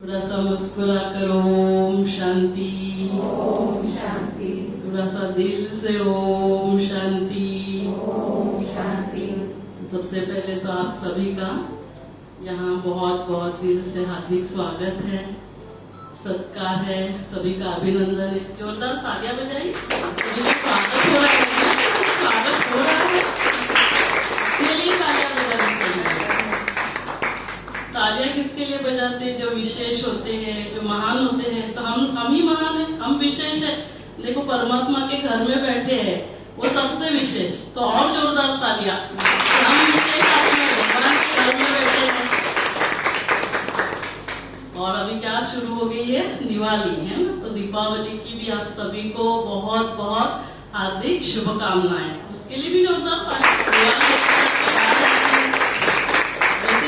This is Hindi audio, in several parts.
थोड़ा सा मुस्कुरा कर ओम शांति, ओम शांति, थोड़ा सा दिल से ओम शांति। ओम शांति। सबसे पहले तो आप सभी का यहाँ बहुत बहुत दिल से हार्दिक स्वागत है, सत्कार है, सभी का अभिनंदन है। जोरदार तालियां बजाइए। स्वागत हो रहा है, स्वागत हो रहा है, इसके लिए तालियां बजानी चाहिए। तालियां किसके लिए बजाते हैं? जो विशेष होते हैं, जो महान होते हैं। तो हम ही महान है, हम विशेष है। देखो परमात्मा के घर में बैठे हैं, वो सबसे विशेष। तो और जोरदार तालियां। हम विशेष आत्मा है, भगवान के घर में बैठे हैं। और अभी क्या शुरू हो गई है? दिवाली है ना। तो दीपावली की भी आप सभी को बहुत बहुत हार्दिक शुभकामनाएं। उसके लिए भी जोरदार तालियां।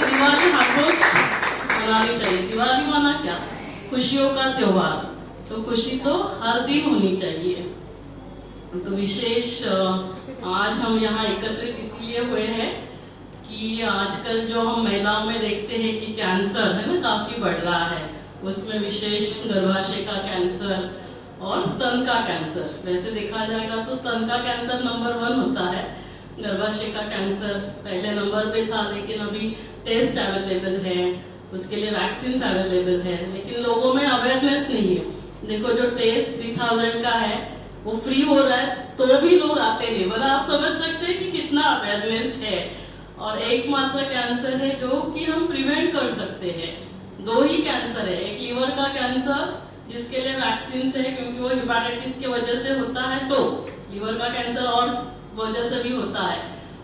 दिवाली हर रोज मनानी चाहिए। दिवाली माना क्या? खुशियों का त्योहार। तो खुशी तो हर दिन होनी चाहिए। तो विशेष आज हम यहाँ एकत्रित इसलिए हुए हैं कि आजकल जो हम महिलाओं में देखते हैं कि कैंसर है ना काफी बढ़ रहा है। उसमें विशेष गर्भाशय का कैंसर और स्तन का कैंसर। वैसे देखा जाएगा तो स्तन का कैंसर नंबर 1 होता है, गर्भाशय का कैंसर पहले नंबर पे था। लेकिन अभी टेस्ट अवेलेबल है, उसके लिए वैक्सीन अवेलेबल है, लेकिन लोगों में अवेयरनेस नहीं है। देखो जो टेस्ट 3000 का है वो फ्री हो रहा है तो भी लोग आते नहीं। मतलब आप समझ सकते हैं कि कितना अवेयरनेस है। और एकमात्र कैंसर है जो कि हम प्रिवेंट कर सकते हैं। 2 ही कैंसर है, एक लीवर का कैंसर जिसके लिए वैक्सीन है, क्योंकि वो हेपेटाइटिस की वजह से होता है। तो लीवर का कैंसर और वजह से भी होता है।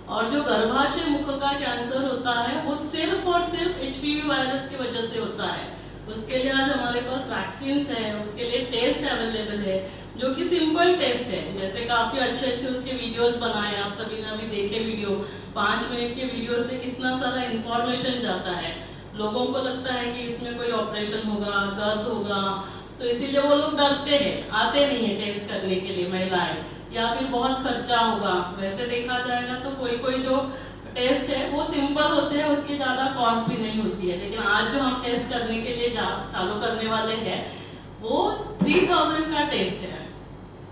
और जो गर्भाशय मुख का कैंसर होता है वो सिर्फ और सिर्फ एचपीवी वायरस की वजह से होता है। उसके लिए आज हमारे पास वैक्सीन है, उसके लिए टेस्ट अवेलेबल है जो कि सिंपल टेस्ट है। जैसे काफी अच्छे उसके वीडियोस बनाए, आप सभी ने अभी देखे वीडियो। 5 मिनट के वीडियो से कितना सारा इंफॉर्मेशन जाता है। लोगों को लगता है कि इसमें कोई ऑपरेशन होगा, दर्द होगा, तो इसीलिए वो लोग डरते हैं, आते नहीं है टेस्ट करने के लिए महिलाएं, या फिर बहुत खर्चा होगा। वैसे देखा जाएगा तो कोई कोई जो टेस्ट है वो सिंपल होते हैं, उसकी ज्यादा कॉस्ट भी नहीं होती है। लेकिन आज जो हम टेस्ट करने के लिए चालू करने वाले हैं वो 3000 का टेस्ट है।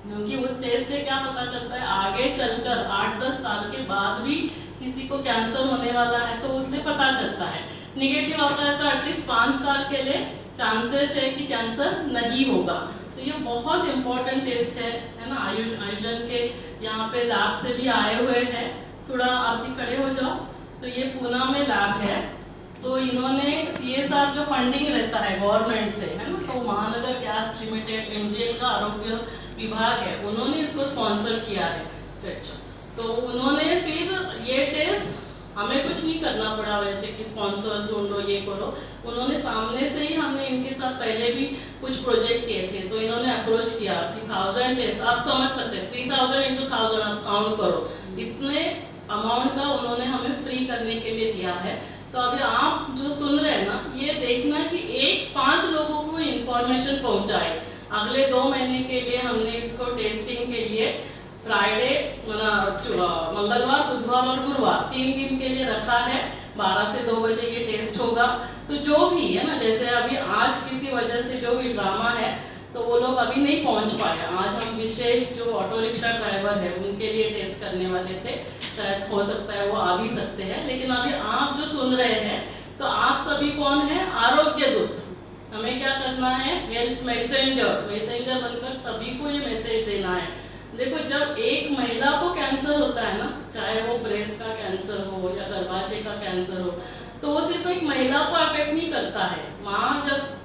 क्योंकि उस टेस्ट से क्या पता चलता है, आगे चलकर 8-10 साल के बाद भी किसी को कैंसर होने वाला है तो उससे पता चलता है। निगेटिव आता है तो एटलीस्ट 5 साल के लिए चांसेस है कि कैंसर नहीं होगा। तो ये बहुत इंपॉर्टेंट टेस्ट है ना। आयुर्जन के यहाँ पे लैब से भी आए हुए हैं। थोड़ा आरती खड़े हो जाओ। तो ये पूना में लैब है। तो इन्होंने CSR जो फंडिंग रहता है गवर्नमेंट से है ना, तो महानगर गैस लिमिटेड MGL का आरोग्य विभाग है, उन्होंने इसको स्पॉन्सर किया है। तो उन्होंने फिर ये टेस्ट हमें कुछ नहीं करना पड़ा वैसे कि स्पॉन्सर्स ढूंढो ये करो। उन्होंने सामने से ही, हमने इनके साथ पहले भी कुछ प्रोजेक्ट किए थे, तो इन्होंने अप्रोच किया कि 1000 टेस्ट। आप समझ सकते हैं 3000 into 1000 आप काउंट करो, इतने अमाउंट का उन्होंने हमें फ्री करने के लिए दिया है। तो अभी आप जो सुन रहे हैं ना, ये देखना कि 5 लोगों को इन्फॉर्मेशन पहुंचाए। अगले 2 महीने के लिए हमने इसको टेस्टिंग के लिए फ्राइडे, मंगलवार, बुधवार और गुरुवार 3 दिन के लिए रखा है। 12 से 2 बजे ये टेस्ट होगा। तो जो भी है ना, जैसे अभी आज किसी वजह से जो भी ड्रामा है तो वो लोग अभी नहीं पहुंच पाए। आज हम विशेष जो ऑटो रिक्शा ड्राइवर है उनके लिए टेस्ट करने वाले थे, शायद हो सकता है वो आ भी सकते हैं। लेकिन अभी आप जो सुन रहे हैं तो आप सभी कौन है? आरोग्य दूत। हमें क्या करना है? हेल्थ मैसेंजर बनकर सभी को ये मैसेज देना है। देखो जब एक महिला को कैंसर होता है ना, चाहे वो ब्रेस्ट का कैंसर हो या गर्भाशय का कैंसर हो, तो वो सिर्फ एक महिला को अफेक्ट नहीं करता है। माँ जब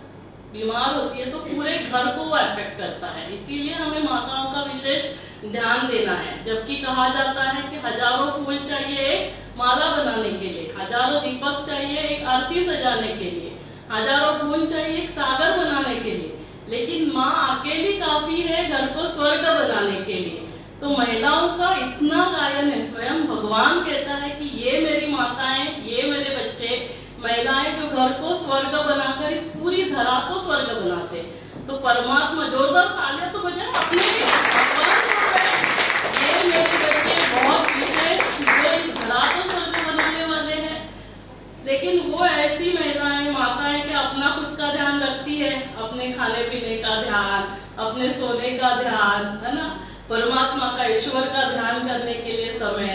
बीमार होती है तो पूरे घर को वो अफेक्ट करता है। इसीलिए हमें माताओं का विशेष ध्यान देना है। जबकि कहा जाता है कि हजारों फूल चाहिए एक माला बनाने के लिए, हजारों दीपक चाहिए एक आरती सजाने के लिए, हजारों फूल चाहिए एक सागर बनाने के लिए, लेकिन माँ अकेली काफी है घर को स्वर्ग बनाने के लिए। तो महिलाओं का इतना गायन है, स्वयं भगवान कहता है कि ये मेरी माताएं, ये मेरे बच्चे, महिलाएं जो घर को स्वर्ग बनाकर इस पूरी धरा को स्वर्ग बनाते। तो परमात्मा, जोरदार तालियां तो बजाए अपने लिए। भगवान ये मेरे बच्चे बहुत विशेष जो इस धरा को स्वर्ग बनाने वाले हैं। लेकिन वो ऐसी महिलाएं, माताएं के अपना खुद का ध्यान अपने खाने पीने का ध्यान, अपने सोने का ध्यान, है ना, परमात्मा का, ईश्वर का ध्यान करने के लिए समय,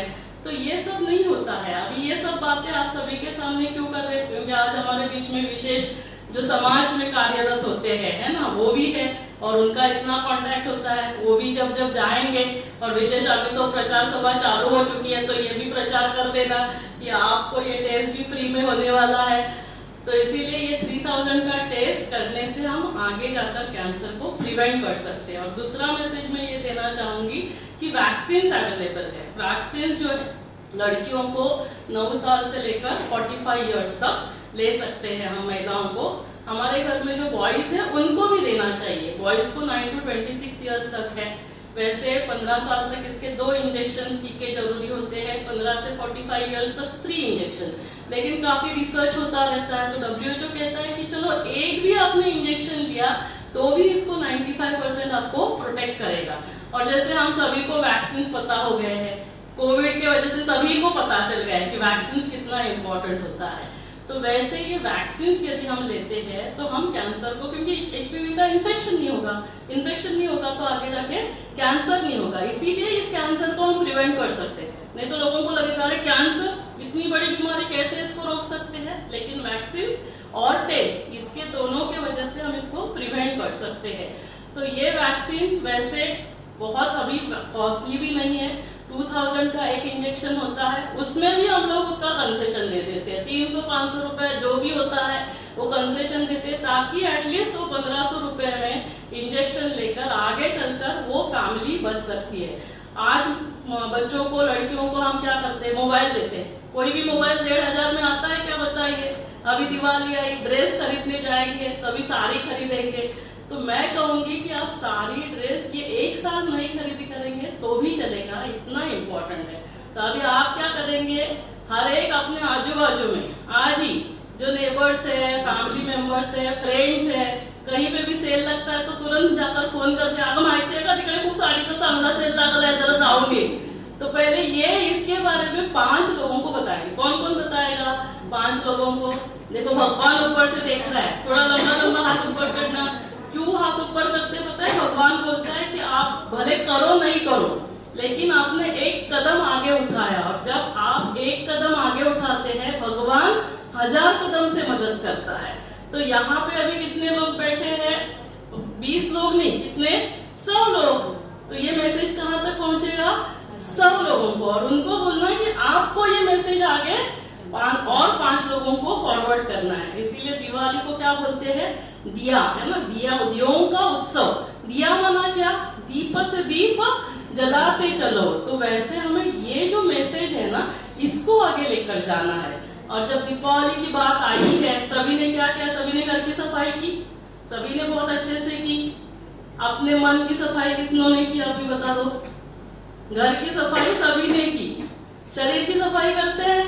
तो ये सब नहीं होता है। अभी ये सब बातें आप सभी के सामने क्यों कर रहे हैं? क्योंकि आज हमारे बीच में विशेष जो समाज में कार्यरत होते हैं, है ना, वो भी है और उनका इतना कांटेक्ट होता है, वो भी जब जब जाएंगे, और विशेष अभी तो प्रचार सभा चालू हो चुकी है, तो ये भी प्रचार कर देना कि आपको ये टेस्ट भी फ्री में होने वाला है। तो इसीलिए ये 3000 का टेस्ट करने से हम आगे जाकर कैंसर को प्रिवेंट कर सकते हैं। और दूसरा मैसेज मैं ये देना चाहूंगी कि वैक्सीन अवेलेबल है। वैक्सीन जो है लड़कियों को 9 साल से लेकर 45 इयर्स तक ले सकते हैं हम महिलाओं को। हमारे घर में जो बॉयज है उनको भी देना चाहिए। बॉयज को 9 to 26 इयर्स तक है। वैसे 15 साल तक इसके 2 इंजेक्शन टीके जरूरी होते हैं, 15 से 45 इयर्स तक 3 इंजेक्शन। लेकिन काफी रिसर्च होता रहता है, तो WHO कहता है कि चलो एक भी आपने इंजेक्शन लिया तो भी इसको 95% आपको प्रोटेक्ट करेगा। और जैसे हम सभी को वैक्सीन पता हो गए हैं, कोविड के वजह से सभी को पता चल गया है कि वैक्सीन कितना इम्पोर्टेंट होता है, तो वैसे ये वैक्सीन यदि हम लेते हैं तो हम कैंसर को, क्योंकि HPV का इन्फेक्शन नहीं होगा तो आगे जाके कैंसर नहीं होगा। इसीलिए इस कैंसर को हम प्रिवेंट कर सकते हैं। नहीं तो लोगों को लगेगा अरे कैंसर इतनी बड़ी बीमारी, कैसे इसको रोक सकते हैं? लेकिन वैक्सीन और टेस्ट, इसके दोनों के वजह से हम इसको प्रिवेंट कर सकते हैं। तो ये वैक्सीन वैसे बहुत अभी कॉस्टली भी नहीं है, 2000 का एक इंजेक्शन होता है, उसमें भी हम लोग उसका कंसेशन दे देते हैं, 300-500 रुपए जो भी होता है वो कंसेशन देते हैं, ताकि एटलीस्ट वो 1500 रुपए में इंजेक्शन लेकर आगे चलकर वो फैमिली बच सकती है। आज बच्चों को, लड़कियों को हम क्या करते हैं? मोबाइल देते हैं। कोई भी मोबाइल 1500 में आता है क्या? बताइए। अभी दिवाली आई, ड्रेस खरीदने जाएंगे, सभी साड़ी खरीदेंगे, तो मैं कहूंगी कि आप सारी ड्रेस ये 1 साल नहीं खरीदी करेंगे तो भी चलेगा, इतना इम्पोर्टेंट है। तो अभी आप क्या करेंगे? हर एक अपने आजू बाजू में आज ही जो नेबर्स है, फैमिली मेंबर्स है, फ्रेंड्स है, कहीं पे भी सेल लगता है तो तुरंत जाकर फोन करके अगं माहिती आहे का तिकडे खूप साडीचा चांगला सेल लागला है, जरा जाओगे। तो पहले ये इसके बारे में 5 लोगों को बताएंगे। कौन कौन बताएगा? 5 लोगों को। देखो भगवान ऊपर से देख रहा है, थोड़ा लंबा लंबा हाथ ऊपर करना। क्यों हाथ ऊपर करते पता है? भगवान बोलता है कि आप भले करो नहीं करो, लेकिन आपने एक कदम आगे उठाया, और जब आप एक कदम आगे उठाते हैं भगवान 1000 कदम से मदद करता है। तो यहाँ पे अभी कितने लोग बैठे हैं? 20 लोग नहीं, कितने? 100 लोग। तो ये मैसेज कहाँ तक पहुंचेगा? 100 लोगों को, और उनको बोलना कि आपको ये मैसेज आगे और 5 लोगों को फॉरवर्ड करना है। इसीलिए दिवाली को क्या बोलते हैं? दिया, है ना, दियों का उत्सव। दिया माना क्या? दीप से दीप जलाते चलो। तो वैसे हमें ये जो मैसेज है ना, इसको आगे लेकर जाना है। और जब दीपावली की बात आई है, सभी ने क्या किया? सभी ने घर की सफाई की, सभी ने बहुत अच्छे से की। अपने मन की सफाई कितनों ने की? अभी बता दो। घर की सफाई सभी ने की। शरीर की सफाई करते हैं,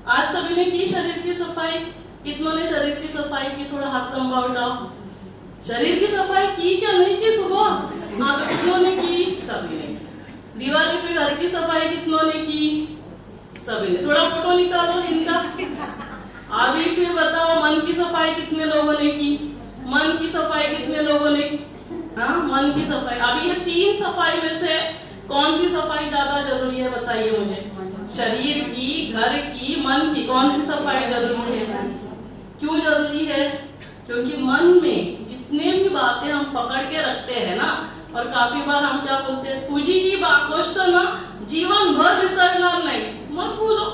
आज सभी ने की शरीर की सफाई। कितनों ने शरीर की सफाई की? थोड़ा हाथ लंबा उठाओ। शरीर की सफाई की क्या नहीं की? सुबह हाँ, तो कितनों ने की? सभी ने। दिवाली पे घर की सफाई कितनों ने की? सभी ने। थोड़ा फोटो निकालो इनका। अभी फिर बताओ, मन की सफाई कितने लोगों ने की? मन की सफाई कितने लोगों ने की? हाँ, मन की सफाई। अभी ये 3 सफाई में से कौन सी सफाई ज्यादा जरूरी है? बताइए मुझे। शरीर की, घर की, मन की, कौन सी सफाई जरूरी है? क्यों जरूरी है? क्योंकि मन में जितने भी बातें हम पकड़ के रखते हैं ना, और काफी बार हम क्या बोलते हैं? तुझी ही गोष्ट ना जीवन भर विसरणार नाही, मत बोलो।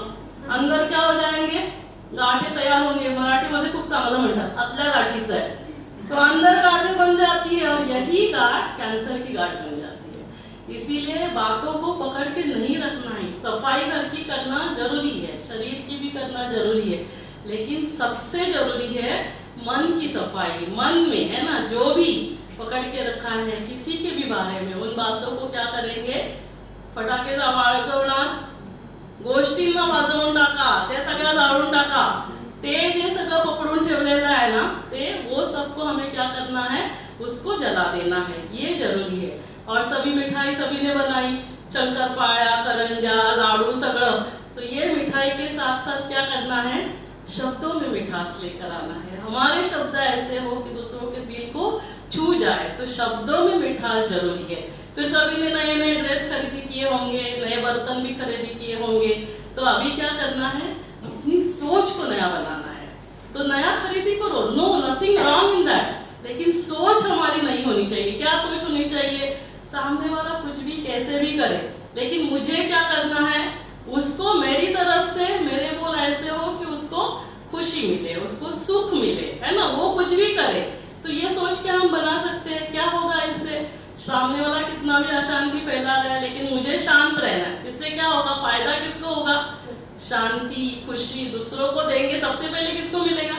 अंदर क्या हो जाएंगे? गाठे तयार होंगे। मराठीमध्ये खूप चांगलं म्हणतात, आतल्या गाठीचं आहे, तो अंदर गाठे बन जाती है, और यही गाठ कैंसर की गाठ बन जाती है। इसीलिए बातों को पकड़ के नहीं रखना है। सफाई घर की करना जरूरी है, शरीर की भी करना जरूरी है, लेकिन सबसे जरूरी है मन की सफाई। मन में, है ना, जो भी पकड़ के रखा है किसी के भी बारे में, उन बातों को क्या करेंगे? फटाके वाजवणार, गोष्टींना वाजवून टाका, ते सगळं जाळून टाका। ते जे सगळं पकडून ठेवलेलं आहे ना, ते वो सबको हमें क्या करना है? उसको जला देना है। ये जरूरी है। और सभी मिठाई सभी ने बनाई, शंकरपाळ्या, करंजा, लाडू, सगळं। तो ये मिठाई के साथ साथ क्या करना है? शब्दों में मिठास लेकर आना है। हमारे शब्द ऐसे हो कि दूसरों के दिल को छू जाए। तो शब्दों में मिठास जरूरी है। फिर सभी ने नए नए ड्रेस खरीदी किए होंगे, नए बर्तन भी खरीदी किए होंगे। तो अभी क्या करना है, अपनी सोच को नया बनाना है। तो नया खरीदी करो, no nothing wrong in that, लेकिन सोच हमारी नहीं होनी चाहिए। क्या सोच होनी चाहिए, सामने वाला कुछ भी कैसे भी करे, लेकिन मुझे क्या करना है, उसको मेरी तरफ से मेरे बोल ऐसे हो कि उसको खुशी मिले, उसको सुख मिले, है ना, वो कुछ भी करे। तो ये सोच के हम बना सकते हैं। क्या होगा इससे, सामने वाला कितना भी अशांति फैला रहा है, लेकिन मुझे शांत रहना है। इससे क्या होगा, फायदा किसको होगा, शांति, खुशी दूसरों को देंगे। सबसे पहले किसको मिलेगा,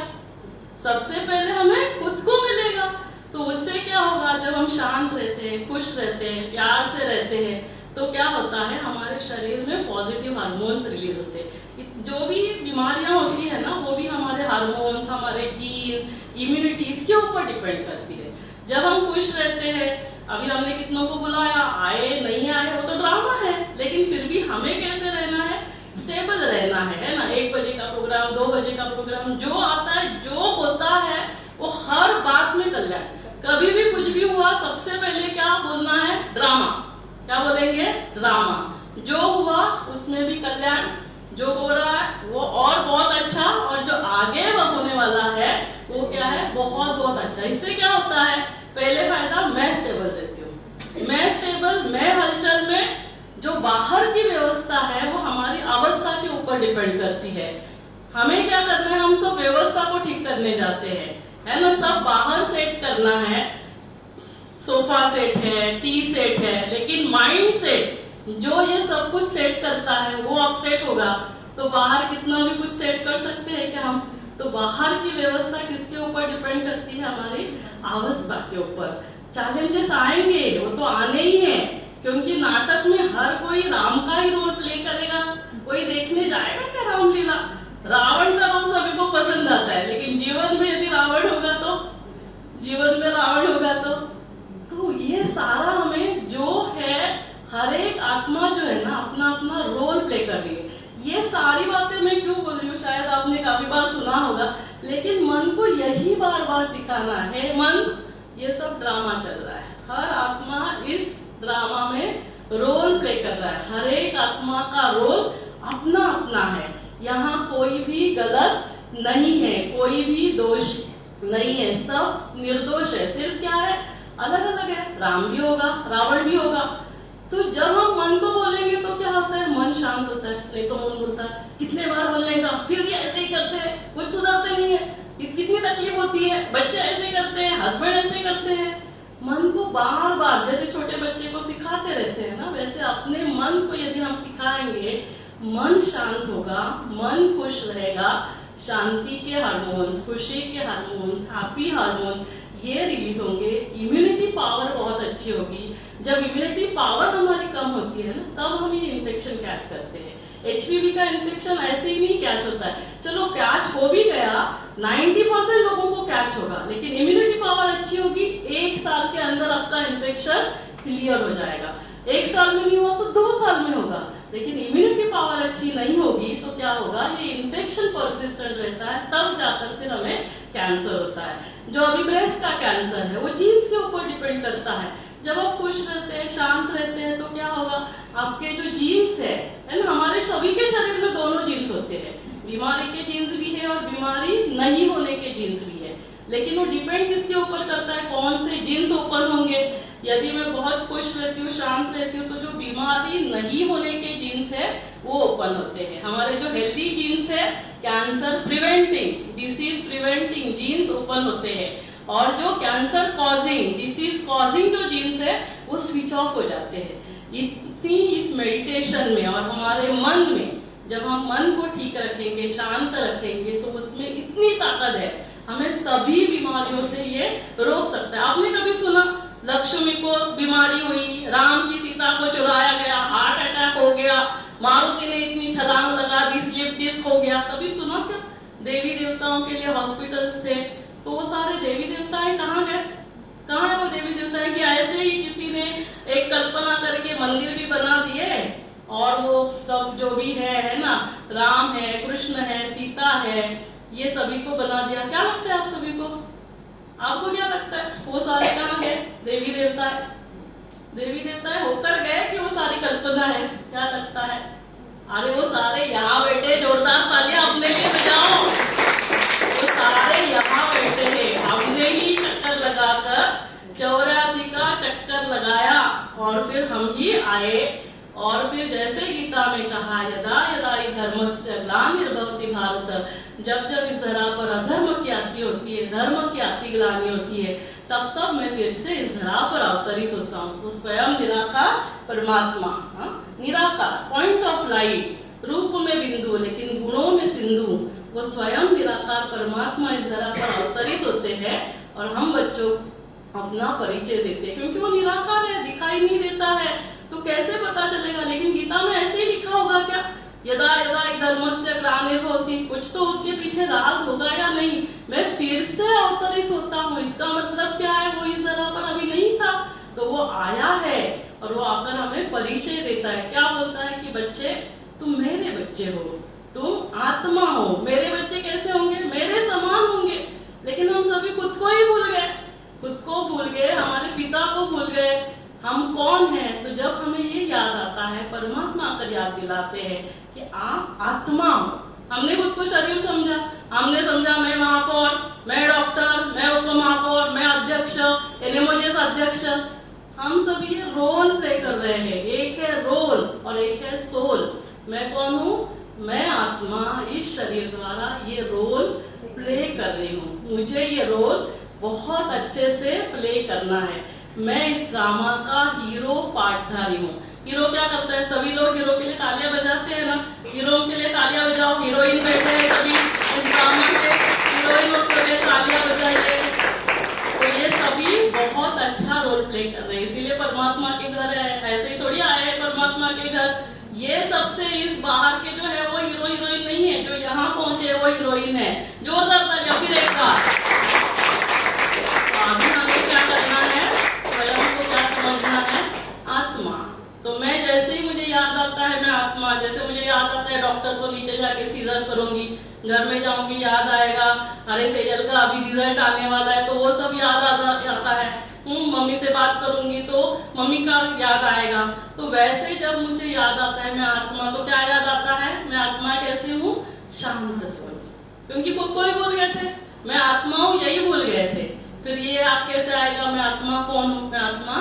सबसे पहले हमें खुद को मिलेगा। तो उससे क्या होगा, जब हम शांत रहते हैं, खुश रहते हैं, प्यार से रहते हैं, तो क्या होता है, हमारे शरीर में पॉजिटिव हार्मोन्स रिलीज होते हैं। जो भी बीमारियां होती है ना, वो भी हमारे हार्मोन्स, हमारे जीन्स, इम्यूनिटी, इसके ऊपर डिपेंड करती है। जब हम खुश रहते हैं, अभी हमने कितनों को बुलाया, आए नहीं आए वो तो ड्रामा है, लेकिन फिर भी हमें कैसे रहना है, स्टेबल रहना है ना। 1 बजे का प्रोग्राम, 2 बजे का प्रोग्राम, जो आता है, जो होता है, वो हर बात में कल्याण। कभी भी कुछ भी हुआ, सबसे पहले क्या बोलना है, ड्रामा। क्या बोलेंगे, ड्रामा। जो हुआ उसमें भी कल्याण, जो हो रहा है वो और बहुत अच्छा, और जो आगे वो होने वाला है वो क्या है, बहुत बहुत अच्छा। इससे क्या होता है, पहले फायदा, मैं स्टेबल रहती हूँ, मैं स्टेबल, मैं हलचल में। जो बाहर की व्यवस्था है वो हमारी अवस्था के ऊपर डिपेंड करती है। हमें क्या करना है, हम सब व्यवस्था को ठीक करने जाते हैं, है ना, सब बाहर सेट करना है, सोफा सेट है, टी सेट है, लेकिन माइंड सेट जो ये सब कुछ सेट करता है वो अपसेट होगा। तो बाहर कितना भी कुछ सेट कर सकते हैं क्या हम, तो बाहर की व्यवस्था किसके ऊपर डिपेंड करती है, हमारी अवस्था के ऊपर। चैलेंजेस आएंगे, वो तो आने ही है, क्योंकि नाटक में हर कोई राम का ही रोल प्ले करेगा। कोई देखने जाएगा क्या रामलीला, रावण का रोल सभी को पसंद आता है, लेकिन जीवन में यदि रावण होगा तो, जीवन में रावण होगा तो ये सारा हमें जो है, हर एक आत्मा जो है ना, अपना अपना रोल प्ले कर रही है। ये सारी बातें मैं क्यों बोल रही हूँ, शायद आपने काफी बार सुना होगा, लेकिन मन को यही बार बार सिखाना है। मन, ये सब ड्रामा चल रहा है, हर आत्मा इस ड्रामा में रोल प्ले कर रहा है। हर एक आत्मा का रोल अपना अपना है, यहाँ कोई भी गलत नहीं है, कोई भी दोष नहीं है, सब निर्दोष है। सिर्फ क्या है, अलग अलग है, राम भी होगा, रावण भी होगा। तो जब हम मन को बोलेंगे तो क्या होता है, मन शांत होता है। नहीं तो मन बोलता है, कितने बार बोलने का, फिर भी ऐसे ही करते हैं, कुछ सुधरते नहीं है, कितनी तकलीफ होती है, बच्चे ऐसे करते हैं, हस्बैंड ऐसे करते हैं। मन को बार बार, जैसे छोटे बच्चे को सिखाते रहते हैं ना, वैसे अपने मन को यदि हम सिखाएंगे, मन शांत होगा, मन खुश रहेगा, शांति के हार्मोन्स, खुशी के हार्मोन्स, हैप्पी हार्मोन्स ये रिलीज होंगे। इम्यूनिटी पावर बहुत अच्छी होगी। जब इम्यूनिटी पावर हमारी कम होती है ना, तब हम ये इन्फेक्शन कैच करते हैं। एचपीवी का इन्फेक्शन ऐसे ही नहीं कैच होता है, चलो कैच हो भी गया, 90% लोगों को कैच होगा, लेकिन इम्यूनिटी पावर अच्छी होगी, 1 साल के अंदर आपका इन्फेक्शन क्लियर हो जाएगा। 1 साल में नहीं हुआ तो 2 साल में होगा, लेकिन इम्यूनिटी पावर अच्छी नहीं होगी तो क्या होगा, ये इन्फेक्शन परसिस्टेंट रहता है, तब जाकर फिर हमें कैंसर होता है। जो अभी ब्रेस्ट का कैंसर है वो जीन्स के ऊपर डिपेंड करता है। जब आप खुश रहते हैं, शांत रहते हैं, तो क्या होगा, आपके जो जीन्स है ना, हमारे सभी के शरीर में दोनों जीन्स होते हैं, बीमारी के जीन्स भी है और बीमारी नहीं होने के जीन्स भी है, लेकिन वो डिपेंड किसके ऊपर करता है, कौन से जीन्स ओपन होंगे। यदि मैं बहुत खुश रहती हूँ, शांत रहती हूँ, तो जो बीमारी नहीं होने के जीन्स है वो ओपन होते हैं। हमारे जो हेल्दी जीन्स है, cancer preventing, disease preventing genes open होते हैं, और जो कैंसर कॉजिंग, डिसीज कॉजिंग जो जीन्स है वो स्विच ऑफ हो जाते हैं। इतनी इस मेडिटेशन में और हमारे मन में, जब हम मन को ठीक रखेंगे, शांत रखेंगे, तो उसमें इतनी ताकत है, हमें सभी बीमारियों से ये रोक सकता है। आपने कभी सुना लक्ष्मी को बीमारी हुई, राम की सीता को चुराया गया, हार्ट अटैक हो गया, मारुति ने इतनी छलांग लगा दी, स्लिप डिस्क हो गया, कभी सुना क्या? देवी देवताओं के लिए हॉस्पिटल्स थे, तो वो सारे देवी देवताएं कहाँ गए? कहाँ है वो देवी देवताएं? कि ऐसे ही किसी ने एक कल्पना करके मंदिर भी बना दिए, और वो सब जो भी है ना, राम है, कृष्ण है, सीता है, ये सभी को बना दिया। क्या लगता है आप सभी को? आपको क्या लगता है? वो सारे का देवी देवता है, देवी देवता होकर गए कि वो सारी कल्पना है? क्या लगता है? अरे वो सारे यहाँ बैठे, जोरदार तालियां अपने लिए बजाओ। वो सारे यहाँ बैठे हैं, हमने ही चक्कर लगाकर 84 का चक्कर लगाया और फिर हम ही आए। और फिर जैसे गीता में कहा, यदा यदा हि धर्मस्य ग्लानिर्भवति भारत, जब जब इस धरा पर अधर्म की आती होती है, धर्म की आती ग्लानि होती है, तब तब मैं फिर से इस धरा पर अवतरित होता हूँ। तो स्वयं निराकार परमात्मा, निराकार पॉइंट ऑफ लाइट, रूप में बिंदु लेकिन गुणों में सिंधु, वो स्वयं निराकार परमात्मा इस धरा पर अवतरित होते हैं और हम बच्चों अपना परिचय देते हैं, क्योंकि वो निराकार है, दिखाई नहीं देता है, तो कैसे पता चलेगा? लेकिन गीता में ऐसे ही लिखा होगा क्या? यदा यदा हि धर्मस्य ग्लानिर्भवति, कुछ तो उसके पीछे राज होगा या नहीं? मैं फिर से अवतरित होता हूँ, इसका मतलब क्या है? वो इस धरा पर अभी नहीं था, तो वो आया है और वो आकर हमें परिचय देता है। क्या बोलता है कि बच्चे, तुम मेरे बच्चे हो, तुम आत्मा हो। मेरे बच्चे कैसे होंगे? मेरे समान होंगे। लेकिन हम सभी खुद को ही भूल गए, खुद को भूल गए, हमारे पिता को भूल गए, हम कौन हैं? तो जब हमें ये याद आता है, परमात्मा आकर याद दिलाते हैं कि आप आत्मा हो। हमने खुद को शरीर समझा, हमने समझा मैं महापौर, मैं डॉक्टर, मैं उप महापौर, मैं अध्यक्ष, एलिमोजियस अध्यक्ष। हम सभी ये रोल प्ले कर रहे हैं। एक है रोल और एक है सोल। मैं कौन हूँ? मैं आत्मा इस शरीर द्वारा ये रोल प्ले कर रही हूँ। मुझे ये रोल बहुत अच्छे से प्ले करना है। मैं इस ड्रामा का हीरो पार्टधारी हूँ। हीरो क्या करता है? सभी लोग हीरो के लिए तालियां बजाते हैं ना, हीरो के लिए तालियां बजाओ। हीरोइन बैठे हैं सभी इस ड्रामा के, हीरोइन के लिए तालियां बजाइए। तो ये सभी बहुत अच्छा रोल प्ले कर रहे हैं, इसीलिए परमात्मा के घर है। ऐसे ही थोड़ी आए हैं परमात्मा के घर। ये सबसे इस बाहर के जो है वो हीरो हीरोइन नहीं है, जो यहाँ पहुंचे वो हीरोइन है। जोरदार तालियां फिर एक बार। अभी हमें क्या करना है? स्वयं को क्या समझना है? आत्मा। तो मैं जैसे ही मुझे याद आता है मैं आत्मा, जैसे मुझे याद आता है डॉक्टर को नीचे जाके सीजर करूंगी, घर में जाऊंगी याद आएगा अरे सेजल का अभी रिजल्ट आने वाला है, तो वो सब याद आता है। मम्मी से बात करूंगी तो मम्मी का याद आएगा। तो वैसे जब मुझे याद आता है मैं आत्मा, तो क्या याद आता है? मैं आत्मा कैसे हूँ? शांत स्वरूप। क्योंकि खुद को ही भूल गए थे, मैं आत्मा हूँ यही भूल गए थे। फिर ये आप कैसे आएगा? मैं आत्मा कौन हूँ? मैं आत्मा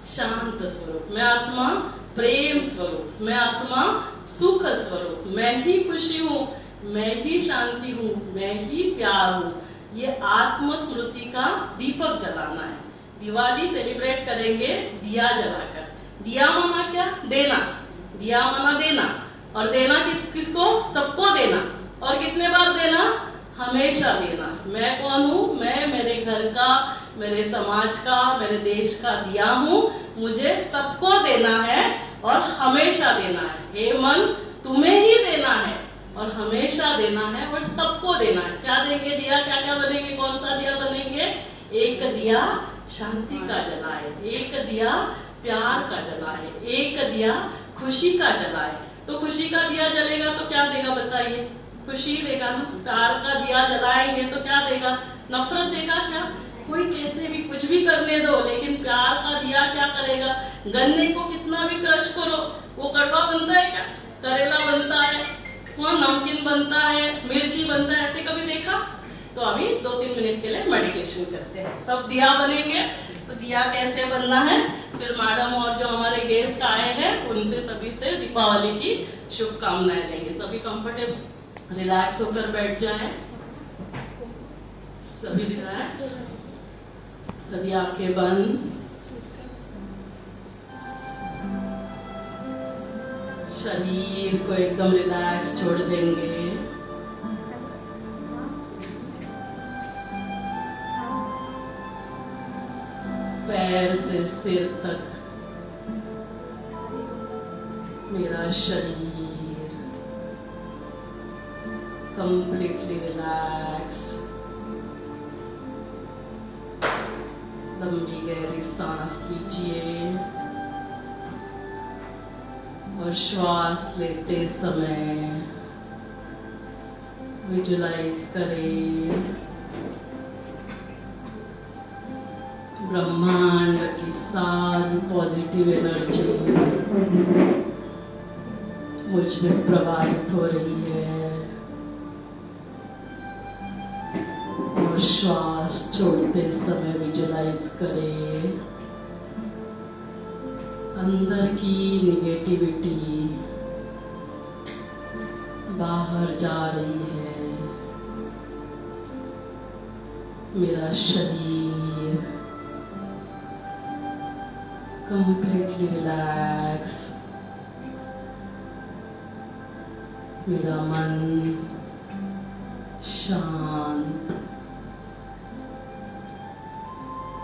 शांत स्वरूप, मैं आत्मा प्रेम स्वरूप, मैं आत्मा सुख स्वरूप, मैं ही खुशी हूँ, मैं ही शांति हूँ, मैं ही प्यार हूँ। ये आत्म स्मृति का दीपक जलाना है। दिवाली सेलिब्रेट करेंगे दिया जलाकर। दिया माना क्या? देना। दिया माना देना, और देना किसको? सबको देना। और कितने बार देना? हमेशा देना। मैं कौन हूँ? मैं मेरे घर का, मेरे समाज का, मेरे देश का दिया हूँ। मुझे सबको देना है और हमेशा देना है। हे मन, तुम्हें ही देना है और हमेशा देना है और सबको देना है। क्या देंगे? दिया क्या क्या बनेंगे? कौन सा दिया बनेंगे? एक दिया शांति का जलाए, एक दिया प्यार का जलाए, एक दिया खुशी का जलाए। तो खुशी का दिया जलेगा तो क्या देगा बताइए? खुशी देगा ना। प्यार का दिया जलाएंगे तो क्या देगा? नफरत देगा क्या? कोई कैसे भी कुछ भी करने दो, लेकिन प्यार का दिया क्या करेगा? गन्ने को कितना भी क्रश करो, वो कड़वा बनता है क्या? करेला बनता है, वो नमकीन बनता है, मिर्ची बनता है, ऐसे कभी देखा? तो अभी 2-3 मिनट के लिए मेडिटेशन करते हैं, सब दिया बनेंगे। तो दिया कैसे बनना है? फिर मैडम और जो हमारे गेस्ट आए हैं उनसे सभी से दीपावली की शुभकामनाएं लेंगे। सभी कंफर्टेबल रिलैक्स होकर बैठ जाए, सभी रिलैक्स, सभी आंखें बंद, शरीर को एकदम रिलैक्स छोड़ देंगे। पैर से सिर तक मेरा शरीर कंप्लीटली रिलैक्स। लंबी गहरी सांस लीजिए और श्वास लेते समय विजुलाइज करें ब्रह्मांड की सारी पॉजिटिव एनर्जी मुझ में प्रवाहित हो रही है और श्वास छोड़ते समय विजुलाइज करें अंदर की निगेटिविटी बाहर जा रही है। मेरा शरीर कंप्लीटली रिलैक्स, मेरा मन शांत।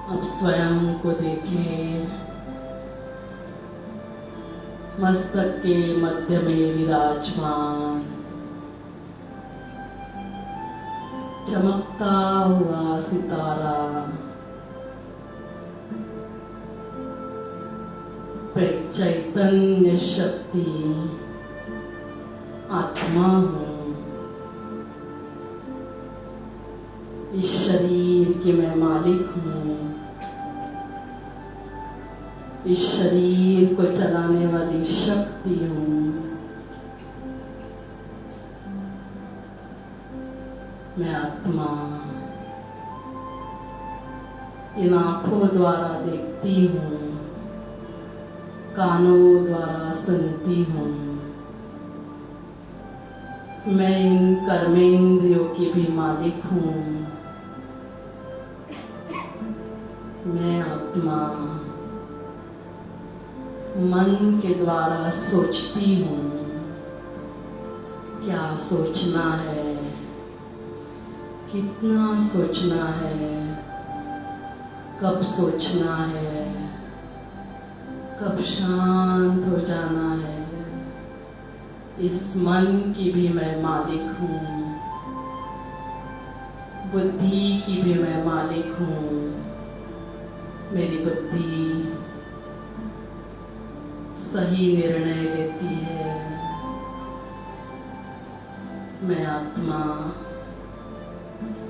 अब स्वयं को देखें, मस्तक के मध्य में विराजमान चमकता हुआ सितारा, चैतन्य शक्ति आत्मा हूँ। इस शरीर के मैं मालिक हूँ। इस शरीर को चलाने वाली शक्ति हूँ। मैं आत्मा इन आंखों द्वारा देखती हूँ, कानों द्वारा सुनती हूँ। मैं इन कर्मेंद्रियों की भी मालिक हूँ। मैं आत्मा मन के द्वारा सोचती हूँ। क्या सोचना है, कितना सोचना है, कब सोचना है, कब शांत हो जाना है। इस मन की भी मैं मालिक हूँ। बुद्धि की भी मैं मालिक हूँ। मेरी बुद्धि सही निर्णय लेती है। मैं आत्मा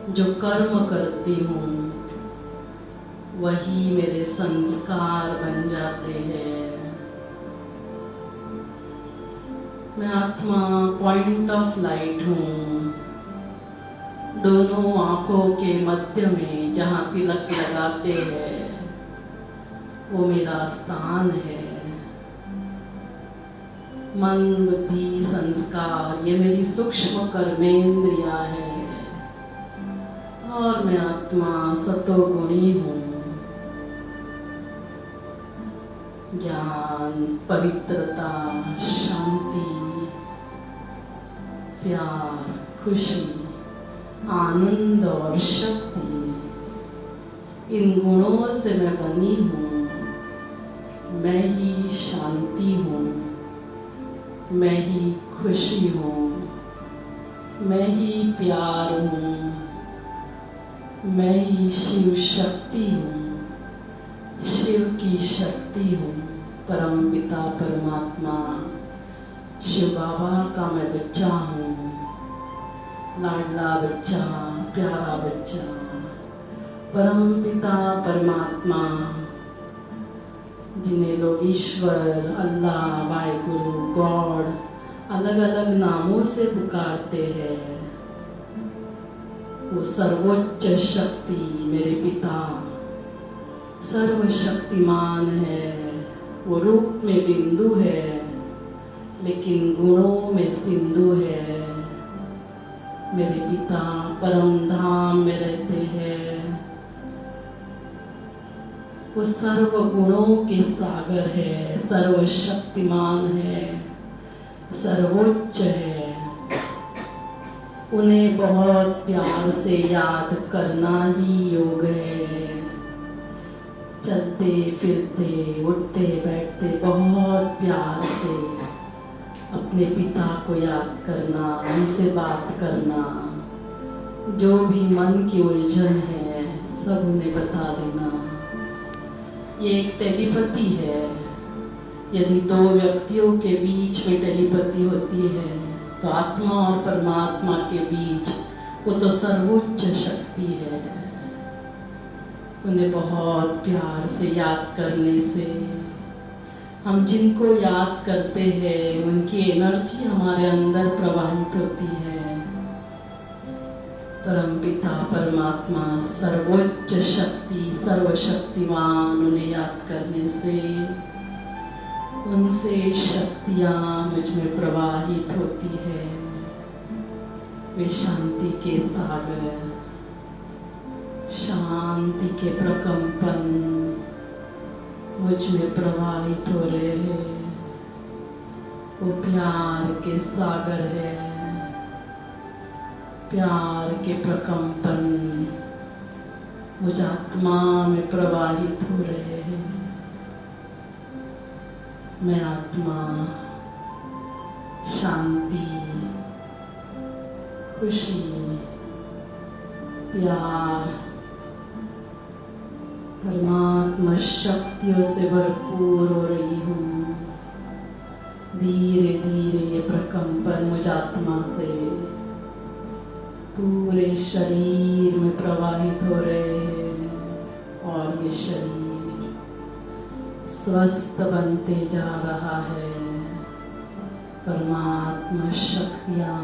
जो कर्म करती हूँ वही मेरे संस्कार बन जाते हैं। मैं आत्मा पॉइंट ऑफ लाइट हूँ। दोनों आंखों के मध्य में जहाँ तिलक लगाते हैं वो मेरा स्थान है। मन, बुद्धि, संस्कार ये मेरी सूक्ष्म कर्मेंद्रियां है और मैं आत्मा सतोगुणी हूँ। ज्ञान, पवित्रता, शांति, प्यार, खुशी, आनंद और शक्ति, इन गुणों से मैं बनी हूँ। मैं ही शांति हूँ। मैं ही खुशी हूँ। मैं ही प्यार हूँ। मैं ही शिव शक्ति हूँ। शिव की शक्ति हूँ। परम पिता परमात्मा शिव बाबा का मैं बच्चा हूँ। लाडला बच्चा, प्यारा बच्चा। परम पिता परमात्मा जिन्हें लोग ईश्वर, अल्लाह, वाहिगुरु, गॉड अलग अलग नामों से पुकारते हैं, वो सर्वोच्च शक्ति मेरे पिता सर्वशक्तिमान है। वो रूप में बिंदु है लेकिन गुणों में सिंधु है। मेरे पिता परम धाम में रहते हैं। वो सर्व गुणों के सागर है, सर्वशक्तिमान है, सर्वोच्च है। उन्हें बहुत प्यार से याद करना ही योग है। चलते फिरते, उठते बैठते बहुत प्यार से अपने पिता को याद करना, उनसे बात करना। जो भी मन की उलझन है सब उन्हें बता देना। ये एक टेलीपैथी है। यदि दो व्यक्तियों के बीच में टेलीपैथी होती है तो आत्मा और परमात्मा के बीच वो तो सर्वोच्च शक्ति है। उन्हें बहुत प्यार से याद करने से हम जिनको याद करते हैं उनकी एनर्जी हमारे अंदर प्रवाहित होती है। परमपिता परमात्मा सर्वोच्च शक्ति सर्वशक्तिमान उन्हें याद करने से उनसे शक्तियां मुझ में प्रवाहित होती है। वे शांति के सागर, शांति के प्रकंपन मुझ में प्रवाहित हो रहे हैं। वो प्यार के सागर है, प्यार के प्रकंपन मुझ आत्मा में प्रवाहित हो रहे हैं। मैं आत्मा शांति, खुशी, प्यार, परमात्मा शक्तियों से भरपूर हो रही हूँ। धीरे धीरे ये प्रकंपन मुझ आत्मा से पूरे शरीर में प्रवाहित हो रहे हैं और ये शरीर स्वस्थ बनते जा रहा है। परमात्मा शक्तियाँ,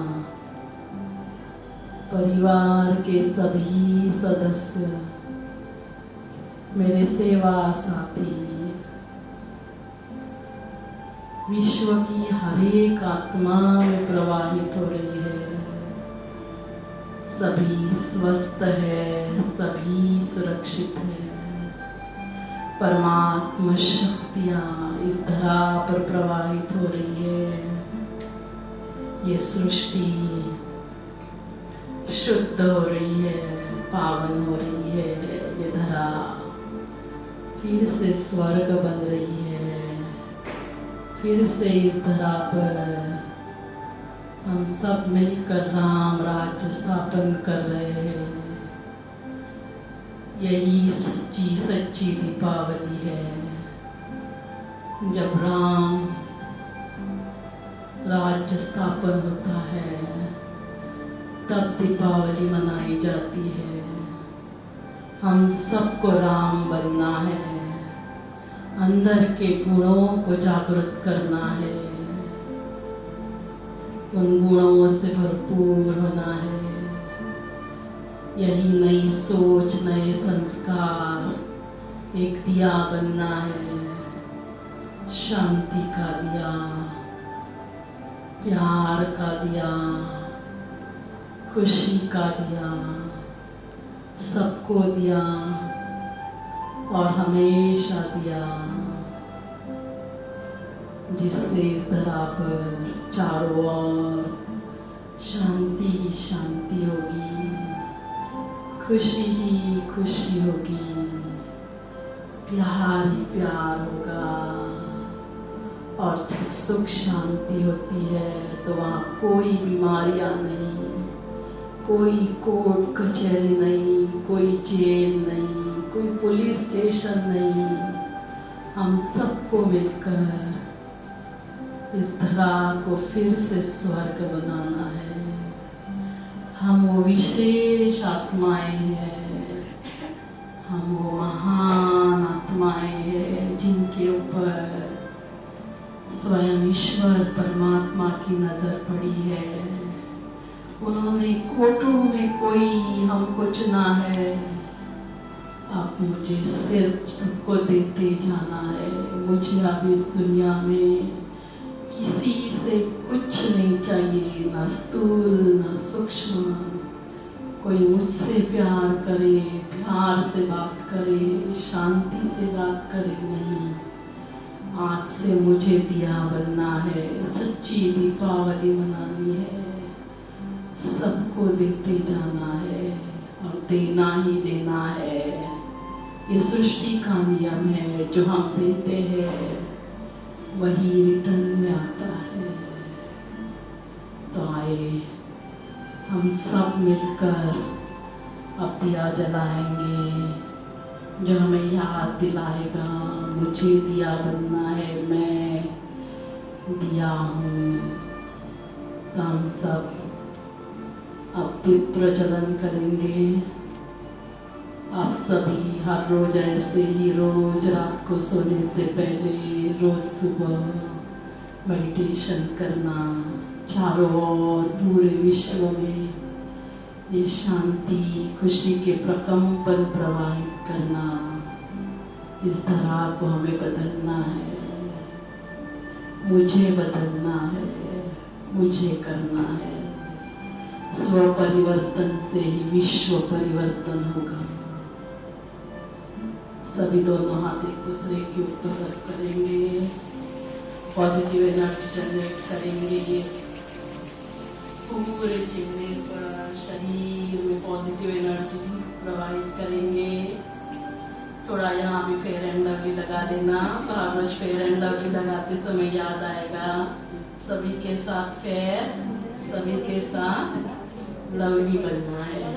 परिवार के सभी सदस्य, मेरे सेवा साथी, विश्व की हर एक आत्मा में प्रवाहित हो रही है। सभी स्वस्थ है, सभी सुरक्षित है। परमात्मा शक्तियाँ इस धरा पर प्रवाहित हो रही है। ये सृष्टि शुद्ध हो रही है, पावन हो रही है। ये धरा फिर से स्वर्ग बन रही है। फिर से इस धरा पर हम सब मिलकर राम राज्य स्थापन कर रहे हैं। यही सच्ची सच्ची दीपावली है, जब राम राज्य स्थापन होता है तब दीपावली मनाई जाती है। हम सबको राम बनना है, अंदर के गुणों को जागृत करना है, उन गुणों से भरपूर होना है। यही नई सोच, नए संस्कार, एक दिया बनना है। शांति का दिया, प्यार का दिया, खुशी का दिया, सबको दिया और हमेशा दिया, जिससे इस धरा पर चारों ओर शांति ही शांति होगी, खुशी ही खुशी होगी, प्यार ही प्यार होगा। और जब सुख शांति होती है तो वहाँ कोई बीमारियां नहीं, कोई कोर्ट कचहरी नहीं, कोई जेल नहीं, कोई पुलिस स्टेशन नहीं। हम सबको मिलकर इस धरा को फिर से स्वर्ग बनाना है। हम वो विशेष आत्माएं हैं, हम वो महान आत्माएं हैं जिनके ऊपर स्वयं ईश्वर परमात्मा की नजर पड़ी है। उन्होंने कोटों में कोई हमको चुना है। अब मुझे सिर्फ सबको देते जाना है। मुझे अब इस दुनिया में किसी से कुछ नहीं चाहिए, ना स्थूल ना सूक्ष्म। कोई मुझसे प्यार करे, प्यार से बात करे, शांति से बात करे, नहीं। आज से मुझे दिया बनना है, सच्ची दीपावली मनानी है, सबको देते जाना है और देना ही देना है। ये सृष्टि का नियम है, जो हम देते हैं वही रिटर्न में आता है। तो आए हम सब मिलकर अब दिया जलाएंगे, जो हमें याद दिलाएगा मुझे दिया बनना है, मैं दिया हूँ। तो हम सब अब दीप प्रज्वलन करेंगे। आप सभी हर रोज ऐसे ही रोज रात को सोने से पहले रोज सुबह मेडिटेशन करना, चारों ओर पूरे विश्व में ये शांति खुशी के प्रकंपन प्रवाहित करना। इस धरा को हमें बदलना है, मुझे बदलना है, मुझे करना है। स्व परिवर्तन से ही विश्व परिवर्तन होगा। सभी दोनों हाथ एक दूसरे के ऊपर रख करेंगे, पॉजिटिव एनर्जी जनरेट करेंगे। पूरे चेहरे पर शरीर में पॉजिटिव एनर्जी प्रवाहित करेंगे। थोड़ा यहाँ भी फेयर एंड लवली लगा देना। तो हर रोज फेयर एंड लवली लगाते समय याद आएगा सभी के साथ फेयर, सभी के साथ लवली बनना है।